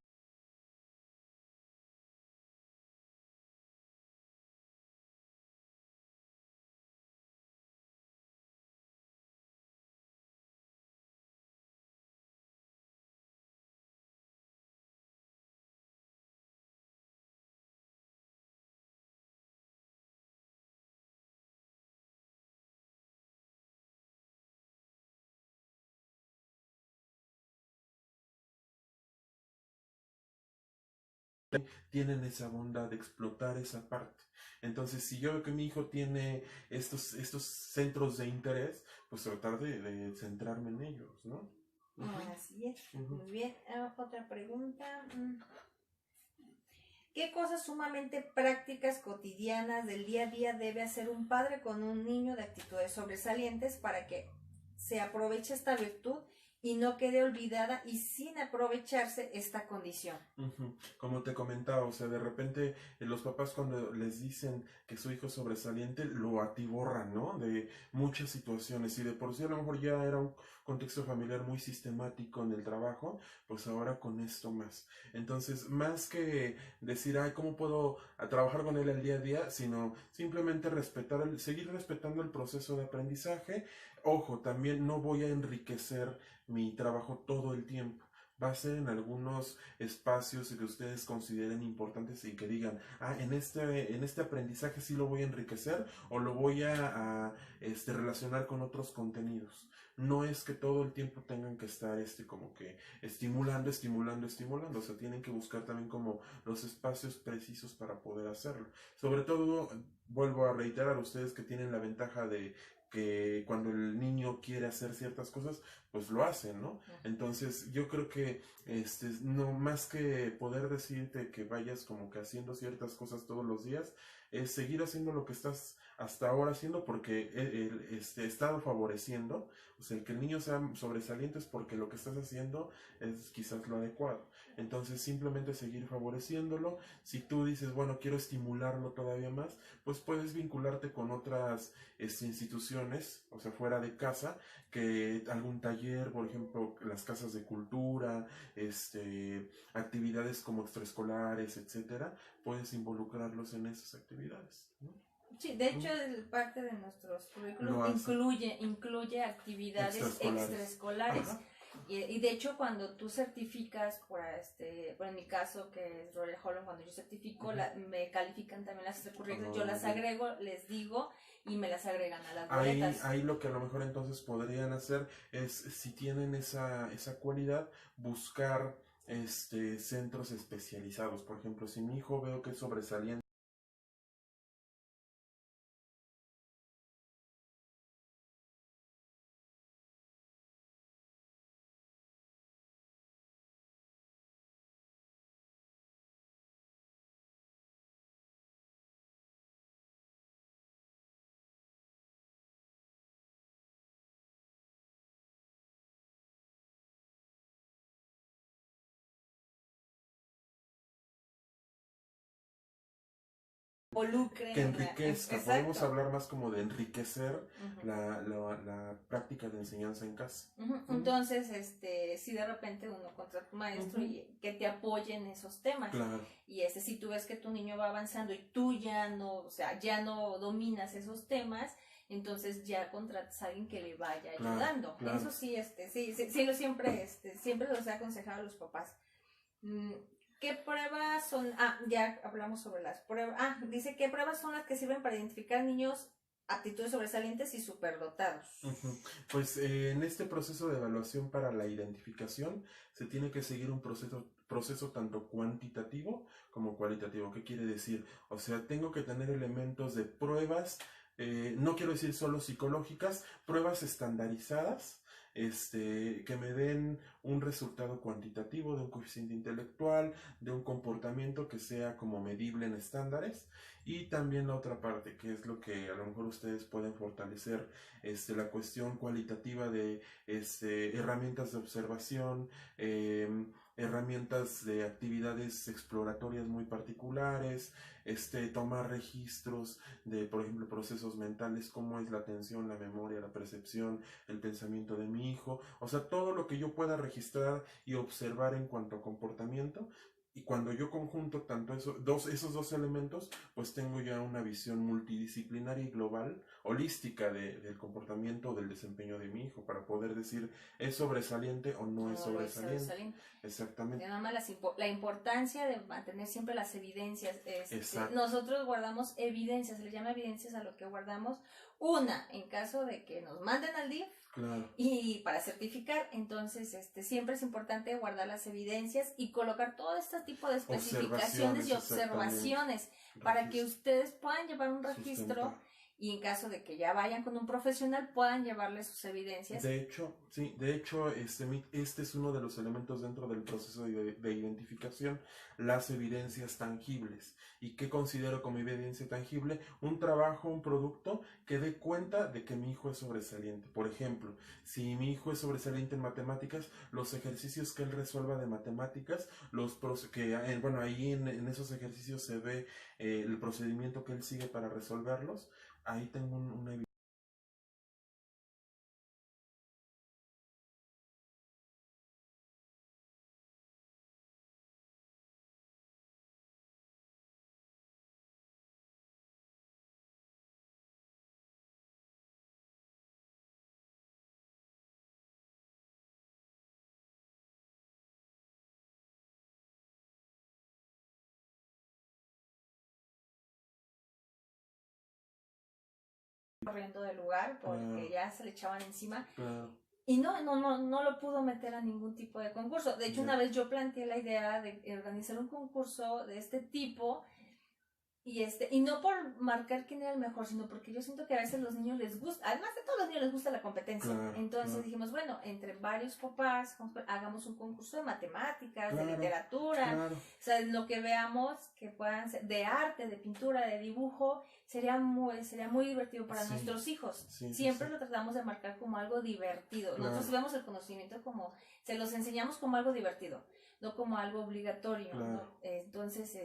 tienen esa bondad de explotar esa parte. Entonces, si yo veo que mi hijo tiene estos centros de interés, pues tratar de centrarme en ellos, ¿no? Así es. Muy bien. Otra pregunta. ¿Qué cosas sumamente prácticas, cotidianas, del día a día debe hacer un padre con un niño de actitudes sobresalientes para que se aproveche esta virtud y no quede olvidada y sin aprovecharse esta condición? Como te comentaba, o sea, de repente los papás cuando les dicen que su hijo es sobresaliente lo atiborran, ¿no? De muchas situaciones y de por sí a lo mejor ya era un contexto familiar muy sistemático en el trabajo, pues ahora con esto más. Entonces, más que decir, ay, ¿cómo puedo trabajar con él el día a día? Sino simplemente seguir respetando el proceso de aprendizaje. Ojo, también no voy a enriquecer mi trabajo todo el tiempo. Va a ser en algunos espacios que ustedes consideren importantes y que digan, en este aprendizaje sí lo voy a enriquecer o lo voy a relacionar con otros contenidos. No es que todo el tiempo tengan que estar como que estimulando, o sea, tienen que buscar también como los espacios precisos para poder hacerlo. Sobre todo, vuelvo a reiterar a ustedes que tienen la ventaja de que cuando el niño quiere hacer ciertas cosas, pues lo hacen, ¿no? Entonces yo creo que no más que poder decirte que vayas como que haciendo ciertas cosas todos los días, es seguir haciendo lo que estás hasta ahora haciendo porque estado favoreciendo, o sea, el que el niño sea sobresaliente es porque lo que estás haciendo es quizás lo adecuado. Entonces simplemente seguir favoreciéndolo. Si tú dices, bueno, quiero estimularlo todavía más, pues puedes vincularte con otras instituciones, o sea, fuera de casa, que algún taller, por ejemplo, las casas de cultura, actividades como extraescolares, etcétera, puedes involucrarlos en esas actividades, ¿no? Sí, de hecho, parte de nuestros currículum incluye actividades extraescolares. Y de hecho, cuando tú certificas, por en mi caso, que es Royal Holland, cuando yo certifico, me califican también las extracurriculares, yo las agrego, les digo, y me las agregan a las boletas. Ahí lo que a lo mejor entonces podrían hacer es, si tienen esa cualidad, buscar centros especializados. Por ejemplo, si mi hijo veo que es sobresaliente, que enriquezca. Podemos hablar más como de enriquecer la práctica de enseñanza en casa. Entonces, si de repente uno contrata un maestro y que te apoye en esos temas. Claro. Y si tú ves que tu niño va avanzando y tú ya no dominas esos temas, entonces ya contratas a alguien que le vaya ayudando. Claro. Eso sí, siempre los he aconsejado a los papás. ¿Qué pruebas son? Ya hablamos sobre las pruebas. Dice, ¿qué pruebas son las que sirven para identificar niños aptitudes sobresalientes y superdotados? Pues en este proceso de evaluación para la identificación se tiene que seguir un proceso tanto cuantitativo como cualitativo. ¿Qué quiere decir? O sea, tengo que tener elementos de pruebas, no quiero decir solo psicológicas, pruebas estandarizadas, que me den un resultado cuantitativo de un coeficiente intelectual, de un comportamiento que sea como medible en estándares. Y también la otra parte, que es lo que a lo mejor ustedes pueden fortalecer, la cuestión cualitativa de herramientas de observación, herramientas de actividades exploratorias muy particulares, tomar registros de, por ejemplo, procesos mentales, cómo es la atención, la memoria, la percepción, el pensamiento de mi hijo, o sea, todo lo que yo pueda registrar y observar en cuanto a comportamiento. Y cuando yo conjunto tanto esos dos elementos, pues tengo ya una visión multidisciplinaria y global, holística del comportamiento o del desempeño de mi hijo, para poder decir, ¿es sobresaliente o no es No lo es sobresaliente? sobresaliente. Exactamente. Nada más la importancia de mantener siempre las evidencias. Exacto. Nosotros guardamos evidencias, se le llama evidencias a lo que guardamos. Una, en caso de que nos manden al DIF, Claro. y para certificar, entonces siempre es importante guardar las evidencias y colocar todo este tipo de especificaciones y observaciones para que ustedes puedan llevar un registro. Sustentar. Y en caso de que ya vayan con un profesional, puedan llevarle sus evidencias. De hecho, este es uno de los elementos dentro del proceso de identificación, las evidencias tangibles. ¿Y qué considero como evidencia tangible? Un trabajo, un producto que dé cuenta de que mi hijo es sobresaliente. Por ejemplo, si mi hijo es sobresaliente en matemáticas, los ejercicios que él resuelva de matemáticas, ahí en esos ejercicios se ve el procedimiento que él sigue para resolverlos. Ahí tengo una evidencia. Corriendo del lugar porque ya se le echaban encima. Claro. Y no lo pudo meter a ningún tipo de concurso. De hecho, una vez yo planteé la idea de organizar un concurso de este tipo. Y no por marcar quién era el mejor, sino porque yo siento que a veces los niños les gusta, además de todos los niños les gusta la competencia. Claro, entonces dijimos, bueno, entre varios papás hagamos un concurso de matemáticas, de literatura, o sea, lo que veamos que puedan ser, de arte, de pintura, de dibujo, sería muy divertido para nuestros hijos. Siempre lo tratamos de marcar como algo divertido. Nosotros vemos el conocimiento como, se los enseñamos como algo divertido, no como algo obligatorio, ¿no? Entonces,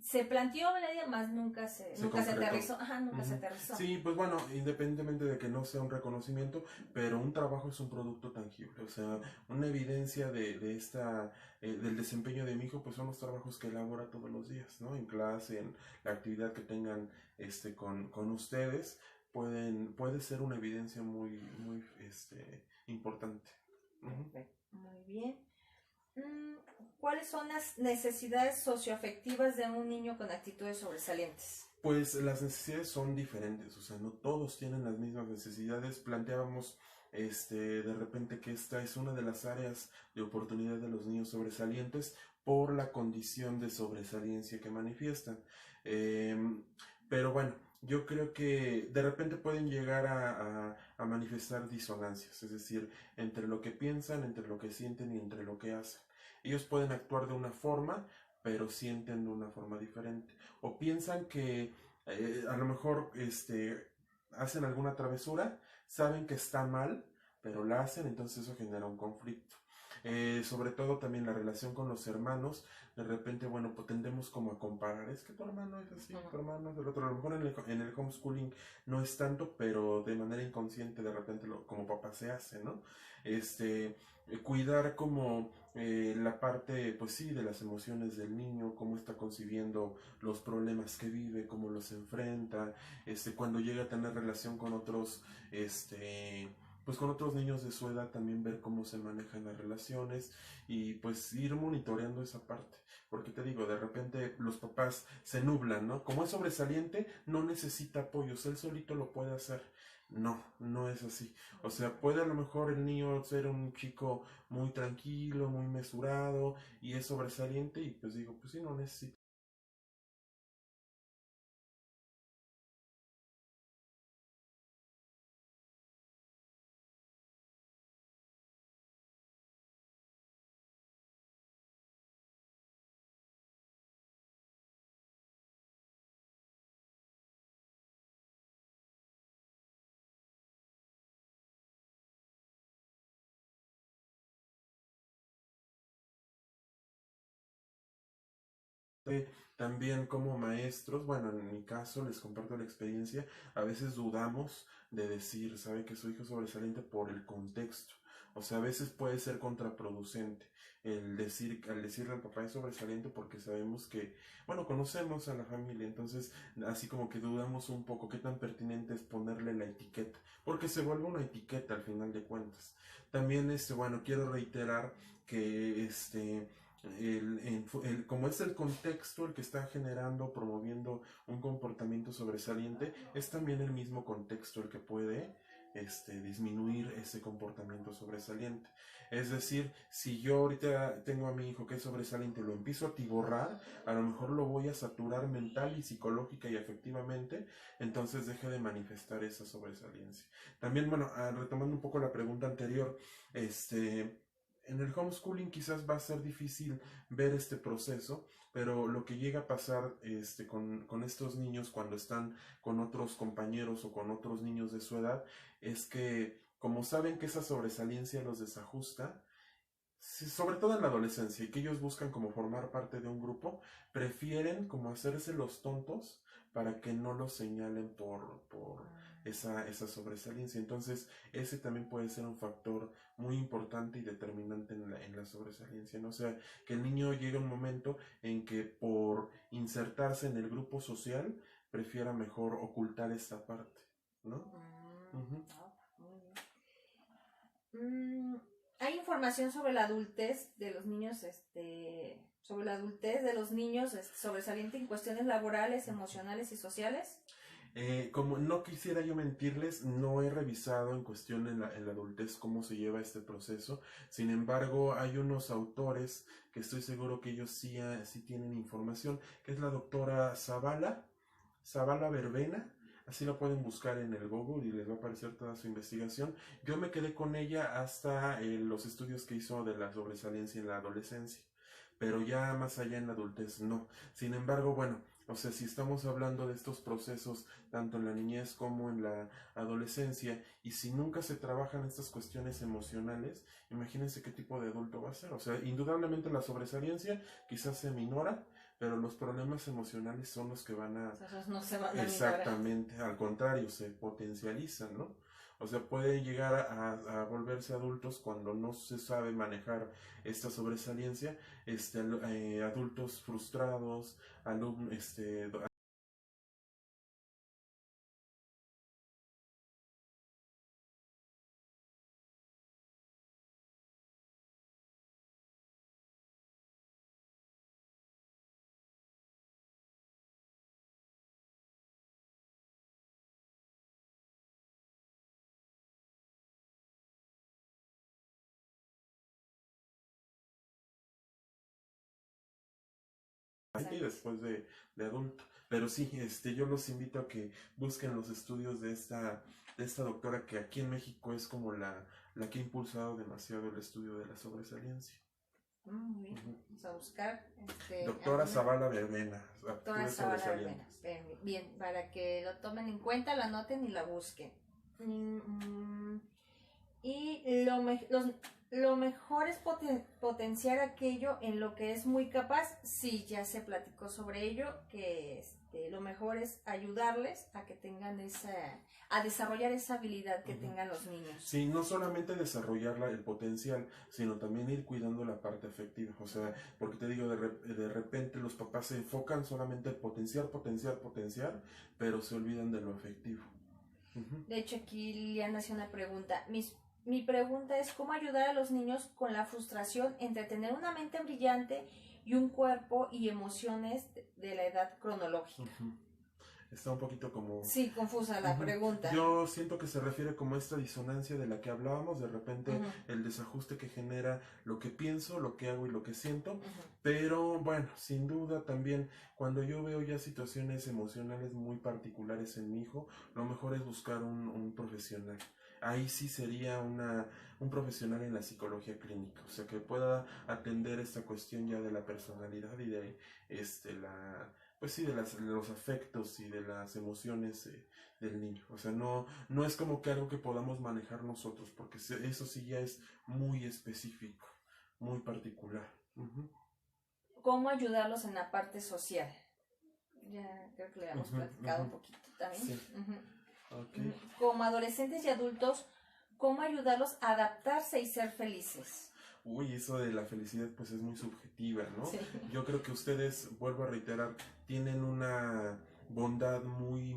se planteó la idea, más nunca se aterrizó. Nunca se aterrizó. Sí, pues bueno, independientemente de que no sea un reconocimiento, pero un trabajo es un producto tangible. O sea, una evidencia del desempeño de mi hijo, pues son los trabajos que elabora todos los días, ¿no? En clase, en la actividad que tengan con ustedes, puede ser una evidencia muy, muy importante. Perfecto. Muy bien. ¿Cuáles son las necesidades socioafectivas de un niño con actitudes sobresalientes? Pues las necesidades son diferentes, o sea, no todos tienen las mismas necesidades. Planteábamos de repente que esta es una de las áreas de oportunidad de los niños sobresalientes por la condición de sobresaliencia que manifiestan. Pero bueno, yo creo que de repente pueden llegar a manifestar disonancias, es decir, entre lo que piensan, entre lo que sienten y entre lo que hacen. Ellos pueden actuar de una forma, pero sienten de una forma diferente. O piensan que a lo mejor hacen alguna travesura, saben que está mal, pero la hacen, entonces eso genera un conflicto. Sobre todo también la relación con los hermanos, de repente, bueno, pues tendemos como a comparar, es que tu hermano es así, tu hermano es del otro. A lo mejor en el homeschooling no es tanto, pero de manera inconsciente de repente como papá se hace, ¿no? Cuidar como la parte, pues sí, de las emociones del niño, cómo está concibiendo los problemas que vive, cómo los enfrenta, cuando llega a tener relación con otros, pues con otros niños de su edad, también ver cómo se manejan las relaciones y pues ir monitoreando esa parte. Porque te digo, de repente los papás se nublan, ¿no? Como es sobresaliente, no necesita apoyos, él solito lo puede hacer. No, no es así. O sea, puede a lo mejor el niño ser un chico muy tranquilo, muy mesurado y es sobresaliente y pues digo, pues sí, no necesita También como maestros, bueno, en mi caso les comparto la experiencia, a veces dudamos de decir, sabe que su hijo es sobresaliente por el contexto. O sea, a veces puede ser contraproducente al decirle al papá es sobresaliente porque sabemos que, bueno, conocemos a la familia, entonces así como que dudamos un poco qué tan pertinente es ponerle la etiqueta, porque se vuelve una etiqueta al final de cuentas. También, bueno, quiero reiterar que, como es el contexto el que está generando, promoviendo un comportamiento sobresaliente, es también el mismo contexto el que puede disminuir ese comportamiento sobresaliente. Es decir, si yo ahorita tengo a mi hijo que es sobresaliente y lo empiezo a tiborrar, a lo mejor lo voy a saturar mental y psicológica y afectivamente, entonces deje de manifestar esa sobresaliencia. También, bueno, retomando un poco la pregunta anterior, en el homeschooling quizás va a ser difícil ver este proceso, pero lo que llega a pasar con estos niños cuando están con otros compañeros o con otros niños de su edad es que como saben que esa sobresaliencia los desajusta, sobre todo en la adolescencia, y que ellos buscan como formar parte de un grupo, prefieren como hacerse los tontos para que no los señalen por esa sobresaliencia. Entonces, ese también puede ser un factor muy importante y determinante en la sobresaliencia, ¿no? O sea, que el niño llegue a un momento en que por insertarse en el grupo social, prefiera mejor ocultar esta parte, ¿no? Uh-huh. Muy bien. Hay información sobre la adultez de los niños, sobre la adultez de los niños sobresaliente en cuestiones laborales, emocionales y sociales. Como no quisiera yo mentirles, no he revisado en cuestión en la adultez cómo se lleva este proceso. Sin embargo, hay unos autores que estoy seguro que ellos sí tienen información, que es la doctora Zavala Verbena. Así lo pueden buscar en el Google y les va a aparecer toda su investigación. Yo me quedé con ella hasta los estudios que hizo de la sobresaliencia en la adolescencia, pero ya más allá en la adultez no. Sin embargo, bueno, o sea, si estamos hablando de estos procesos tanto en la niñez como en la adolescencia, y si nunca se trabajan estas cuestiones emocionales, imagínense qué tipo de adulto va a ser. O sea, indudablemente la sobresaliencia quizás se minora, pero los problemas emocionales son los que van a... Esos no se van a Exactamente, al contrario, se potencializan, ¿no? O sea, pueden llegar a volverse adultos cuando no se sabe manejar esta sobresaliencia, adultos frustrados, alumnos, y después de adulto. Pero sí, yo los invito a que busquen los estudios de esta doctora que aquí en México es como la que ha impulsado demasiado el estudio de la sobresaliencia. Muy bien, vamos a buscar. Doctora Zavala Verbena. Doctora Zavala Verbena. Bien, para que lo tomen en cuenta, lo anoten y la busquen. Y lo mejor es potenciar aquello en lo que es muy capaz. Sí, ya se platicó sobre ello, que lo mejor es ayudarles a que tengan a desarrollar esa habilidad que tengan los niños. Sí, no solamente desarrollar el potencial, sino también ir cuidando la parte afectiva. O sea, porque te digo, de repente los papás se enfocan solamente en potenciar, pero se olvidan de lo afectivo. De hecho, aquí Liliana hace una pregunta. Mi pregunta es cómo ayudar a los niños con la frustración entre tener una mente brillante y un cuerpo y emociones de la edad cronológica. Está un poquito como... Sí, confusa la pregunta. Yo siento que se refiere como a esta disonancia de la que hablábamos, de repente el desajuste que genera lo que pienso, lo que hago y lo que siento, pero bueno, sin duda también cuando yo veo ya situaciones emocionales muy particulares en mi hijo, lo mejor es buscar un profesional. Ahí sí sería un profesional en la psicología clínica, o sea, que pueda atender esta cuestión ya de la personalidad y de pues sí, de los afectos y de las emociones del niño. O sea, no es como que algo que podamos manejar nosotros, porque eso sí ya es muy específico, muy particular. cómo ayudarlos en la parte social. Ya creo que le habíamos platicado un poquito también. Sí. Okay. Como adolescentes y adultos, cómo ayudarlos a adaptarse y ser felices. Uy, eso de la felicidad pues es muy subjetiva, ¿no? Sí. Yo creo que ustedes, vuelvo a reiterar, tienen una bondad muy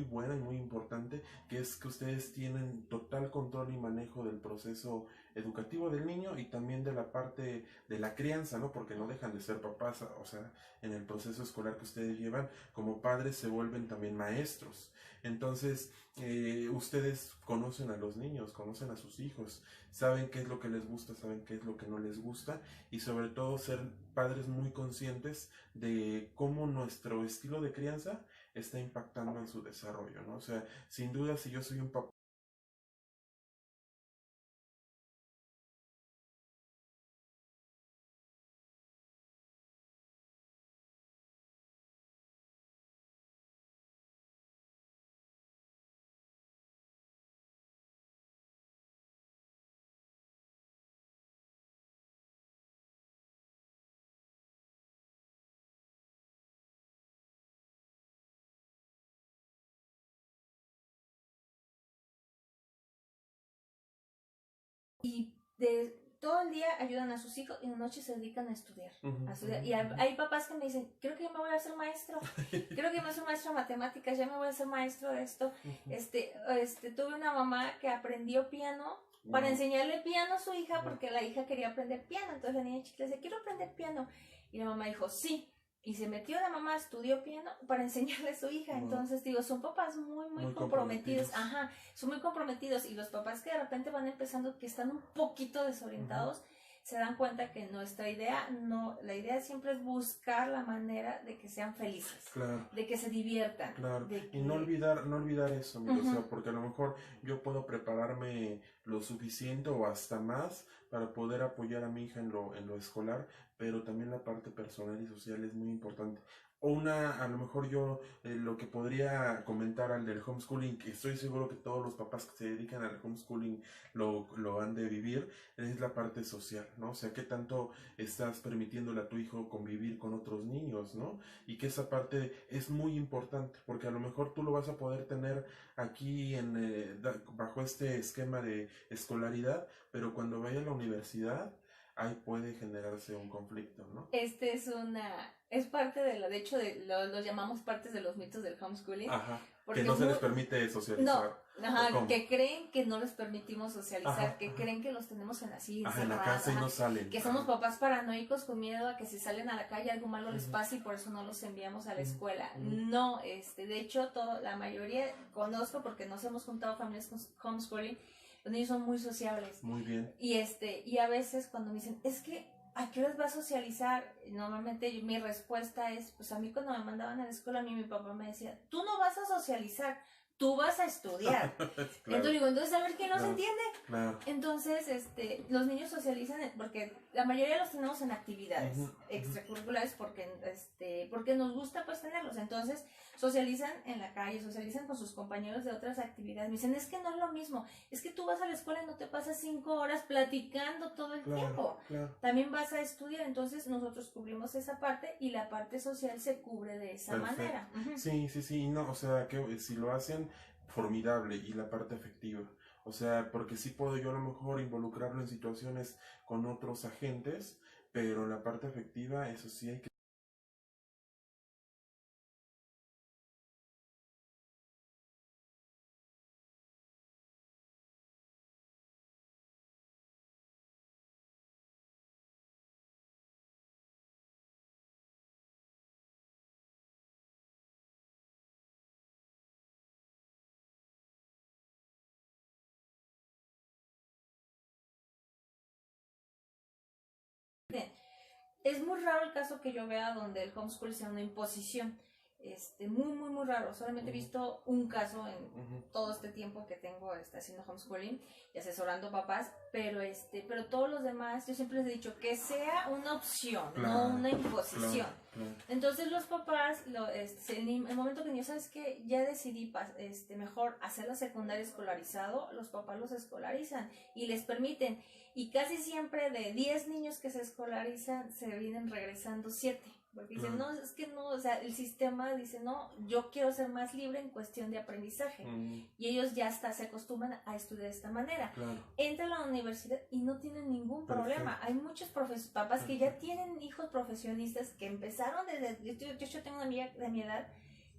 buena y muy importante, que es que ustedes tienen total control y manejo del proceso educativo del niño y también de la parte de la crianza, ¿no? Porque no dejan de ser papás, o sea, en el proceso escolar que ustedes llevan, como padres se vuelven también maestros. Entonces, ustedes conocen a los niños, conocen a sus hijos, saben qué es lo que les gusta, saben qué es lo que no les gusta y sobre todo ser padres muy conscientes de cómo nuestro estilo de crianza está impactando en su desarrollo, ¿no? O sea, sin duda si yo soy un papá Y de todo el día ayudan a sus hijos y en la noche se dedican a estudiar. Y hay papás que me dicen, creo que ya me voy a hacer maestro, creo que me voy a ser maestro de matemáticas, ya me voy a hacer maestro de esto. Tuve una mamá que aprendió piano para enseñarle piano a su hija porque la hija quería aprender piano. Entonces la niña chiquita decía, quiero aprender piano. Y la mamá dijo, sí. Y se metió la mamá, estudió piano para enseñarle a su hija. Entonces, digo, son papás muy comprometidos. Ajá, son muy comprometidos. Y los papás que de repente van empezando, que están un poquito desorientados, se dan cuenta que nuestra idea, la idea siempre es buscar la manera de que sean felices. Claro. De que se diviertan. Claro. Que... Y no olvidar eso, o sea, porque a lo mejor yo puedo prepararme lo suficiente o hasta más para poder apoyar a mi hija en lo escolar, pero también la parte personal y social es muy importante. A lo mejor yo lo que podría comentar al del homeschooling, que estoy seguro que todos los papás que se dedican al homeschooling lo han de vivir, es la parte social, ¿no? O sea, qué tanto estás permitiéndole a tu hijo convivir con otros niños, ¿no? Y que esa parte es muy importante, porque a lo mejor tú lo vas a poder tener aquí bajo este esquema de escolaridad, pero cuando vaya a la universidad, ahí puede generarse un conflicto, ¿no? Es parte de hecho, los llamamos partes de los mitos del homeschooling. Ajá, que no se les permite socializar. No, que creen que no les permitimos socializar, que creen que los tenemos así en la casa y no salen. Que somos papás paranoicos con miedo a que si salen a la calle algo malo les pase y por eso no los enviamos a la escuela. No, de hecho, la mayoría conozco porque nos hemos juntado familias con homeschooling. Los niños son muy sociables. Muy bien. Y a veces cuando me dicen, es que, ¿a qué horas vas a socializar? Normalmente mi respuesta es, pues a mí cuando me mandaban a la escuela, a mí mi papá me decía, tú no vas a socializar, tú vas a estudiar. Claro. Entonces digo, entonces a ver quién nos entiende. Claro. Entonces, los niños socializan porque la mayoría los tenemos en actividades extracurriculares porque nos gusta pues tenerlos. Entonces, socializan en la calle, socializan con sus compañeros de otras actividades. Me dicen, es que no es lo mismo, es que tú vas a la escuela y no te pasas 5 horas platicando todo el tiempo. Claro. También vas a estudiar, entonces nosotros cubrimos esa parte y la parte social se cubre de esa manera. Sí, no, o sea, que si lo hacen, formidable, y la parte afectiva. O sea, porque sí puedo yo a lo mejor involucrarlo en situaciones con otros agentes, pero la parte afectiva, eso sí hay que... Es muy raro el caso que yo vea donde el homeschool sea una imposición. Muy, muy, muy raro. Solamente he visto un caso en Ujú. todo este tiempo que tengo haciendo homeschooling y asesorando papás, pero todos los demás, yo siempre les he dicho que sea una opción, Claro, no una imposición. claro. Entonces los papás, en el momento que yo, ¿sabes qué? Ya decidí mejor hacer la secundaria escolarizado, los papás los escolarizan y les permiten. Y casi siempre de 10 niños que se escolarizan, se vienen regresando 7. Porque dicen, Claro. no, es que no, o sea, el sistema dice, no, yo quiero ser más libre en cuestión de aprendizaje. Y ellos ya hasta se acostumbran a estudiar de esta manera. Claro. Entran a la universidad y no tienen ningún problema. Hay muchos papás que ya tienen hijos profesionistas que empezaron desde... Yo tengo una amiga de mi edad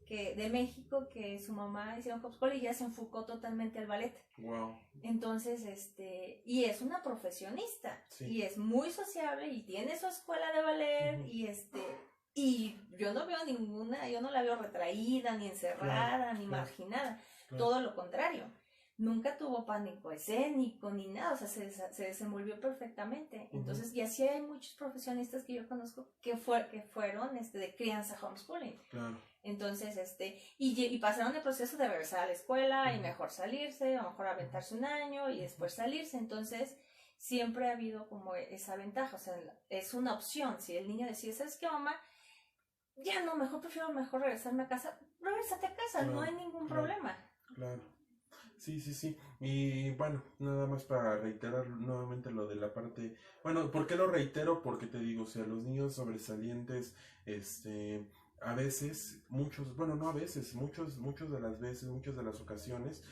de México que su mamá hicieron homeschool y ya se enfocó totalmente al ballet. Wow. Entonces, y es una profesionista, Sí. y es muy sociable y tiene su escuela de ballet, y yo no veo yo no la veo retraída, ni encerrada, ni marginada, todo lo contrario. Nunca tuvo pánico escénico ni nada, o sea, se desenvolvió perfectamente. Entonces, y así hay muchos profesionistas que yo conozco que fueron de crianza homeschooling. Claro. Entonces, y pasaron el proceso de regresar a la escuela y mejor salirse, o mejor aventarse un año y después salirse. Entonces, siempre ha habido como esa ventaja, o sea, es una opción. Si el niño decide, ¿sabes qué, mamá? Ya no, prefiero regresarme a casa, regrésate a casa, no hay ningún problema. Claro. Sí, sí, sí. Y bueno, nada más para reiterar nuevamente lo de la parte... Bueno, ¿por qué lo reitero? Porque te digo, o sea, los niños sobresalientes, a veces, bueno, no a veces, muchas de las veces, muchas de las ocasiones,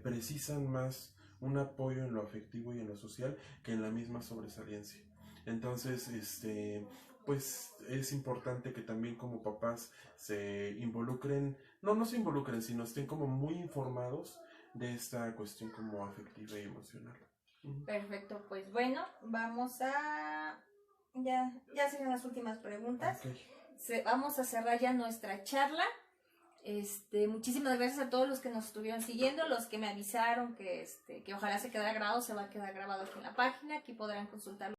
precisan más un apoyo en lo afectivo y en lo social que en la misma sobresaliencia. Entonces, pues es importante que también como papás se involucren, no se involucren, sino estén como muy informados de esta cuestión como afectiva y emocional. Perfecto, pues bueno, vamos a... Ya serán las últimas preguntas. Okay. Vamos a cerrar ya nuestra charla. Muchísimas gracias a todos los que nos estuvieron siguiendo, los que me avisaron que ojalá se quedara grabado, se va a quedar grabado aquí en la página, aquí podrán consultarlo.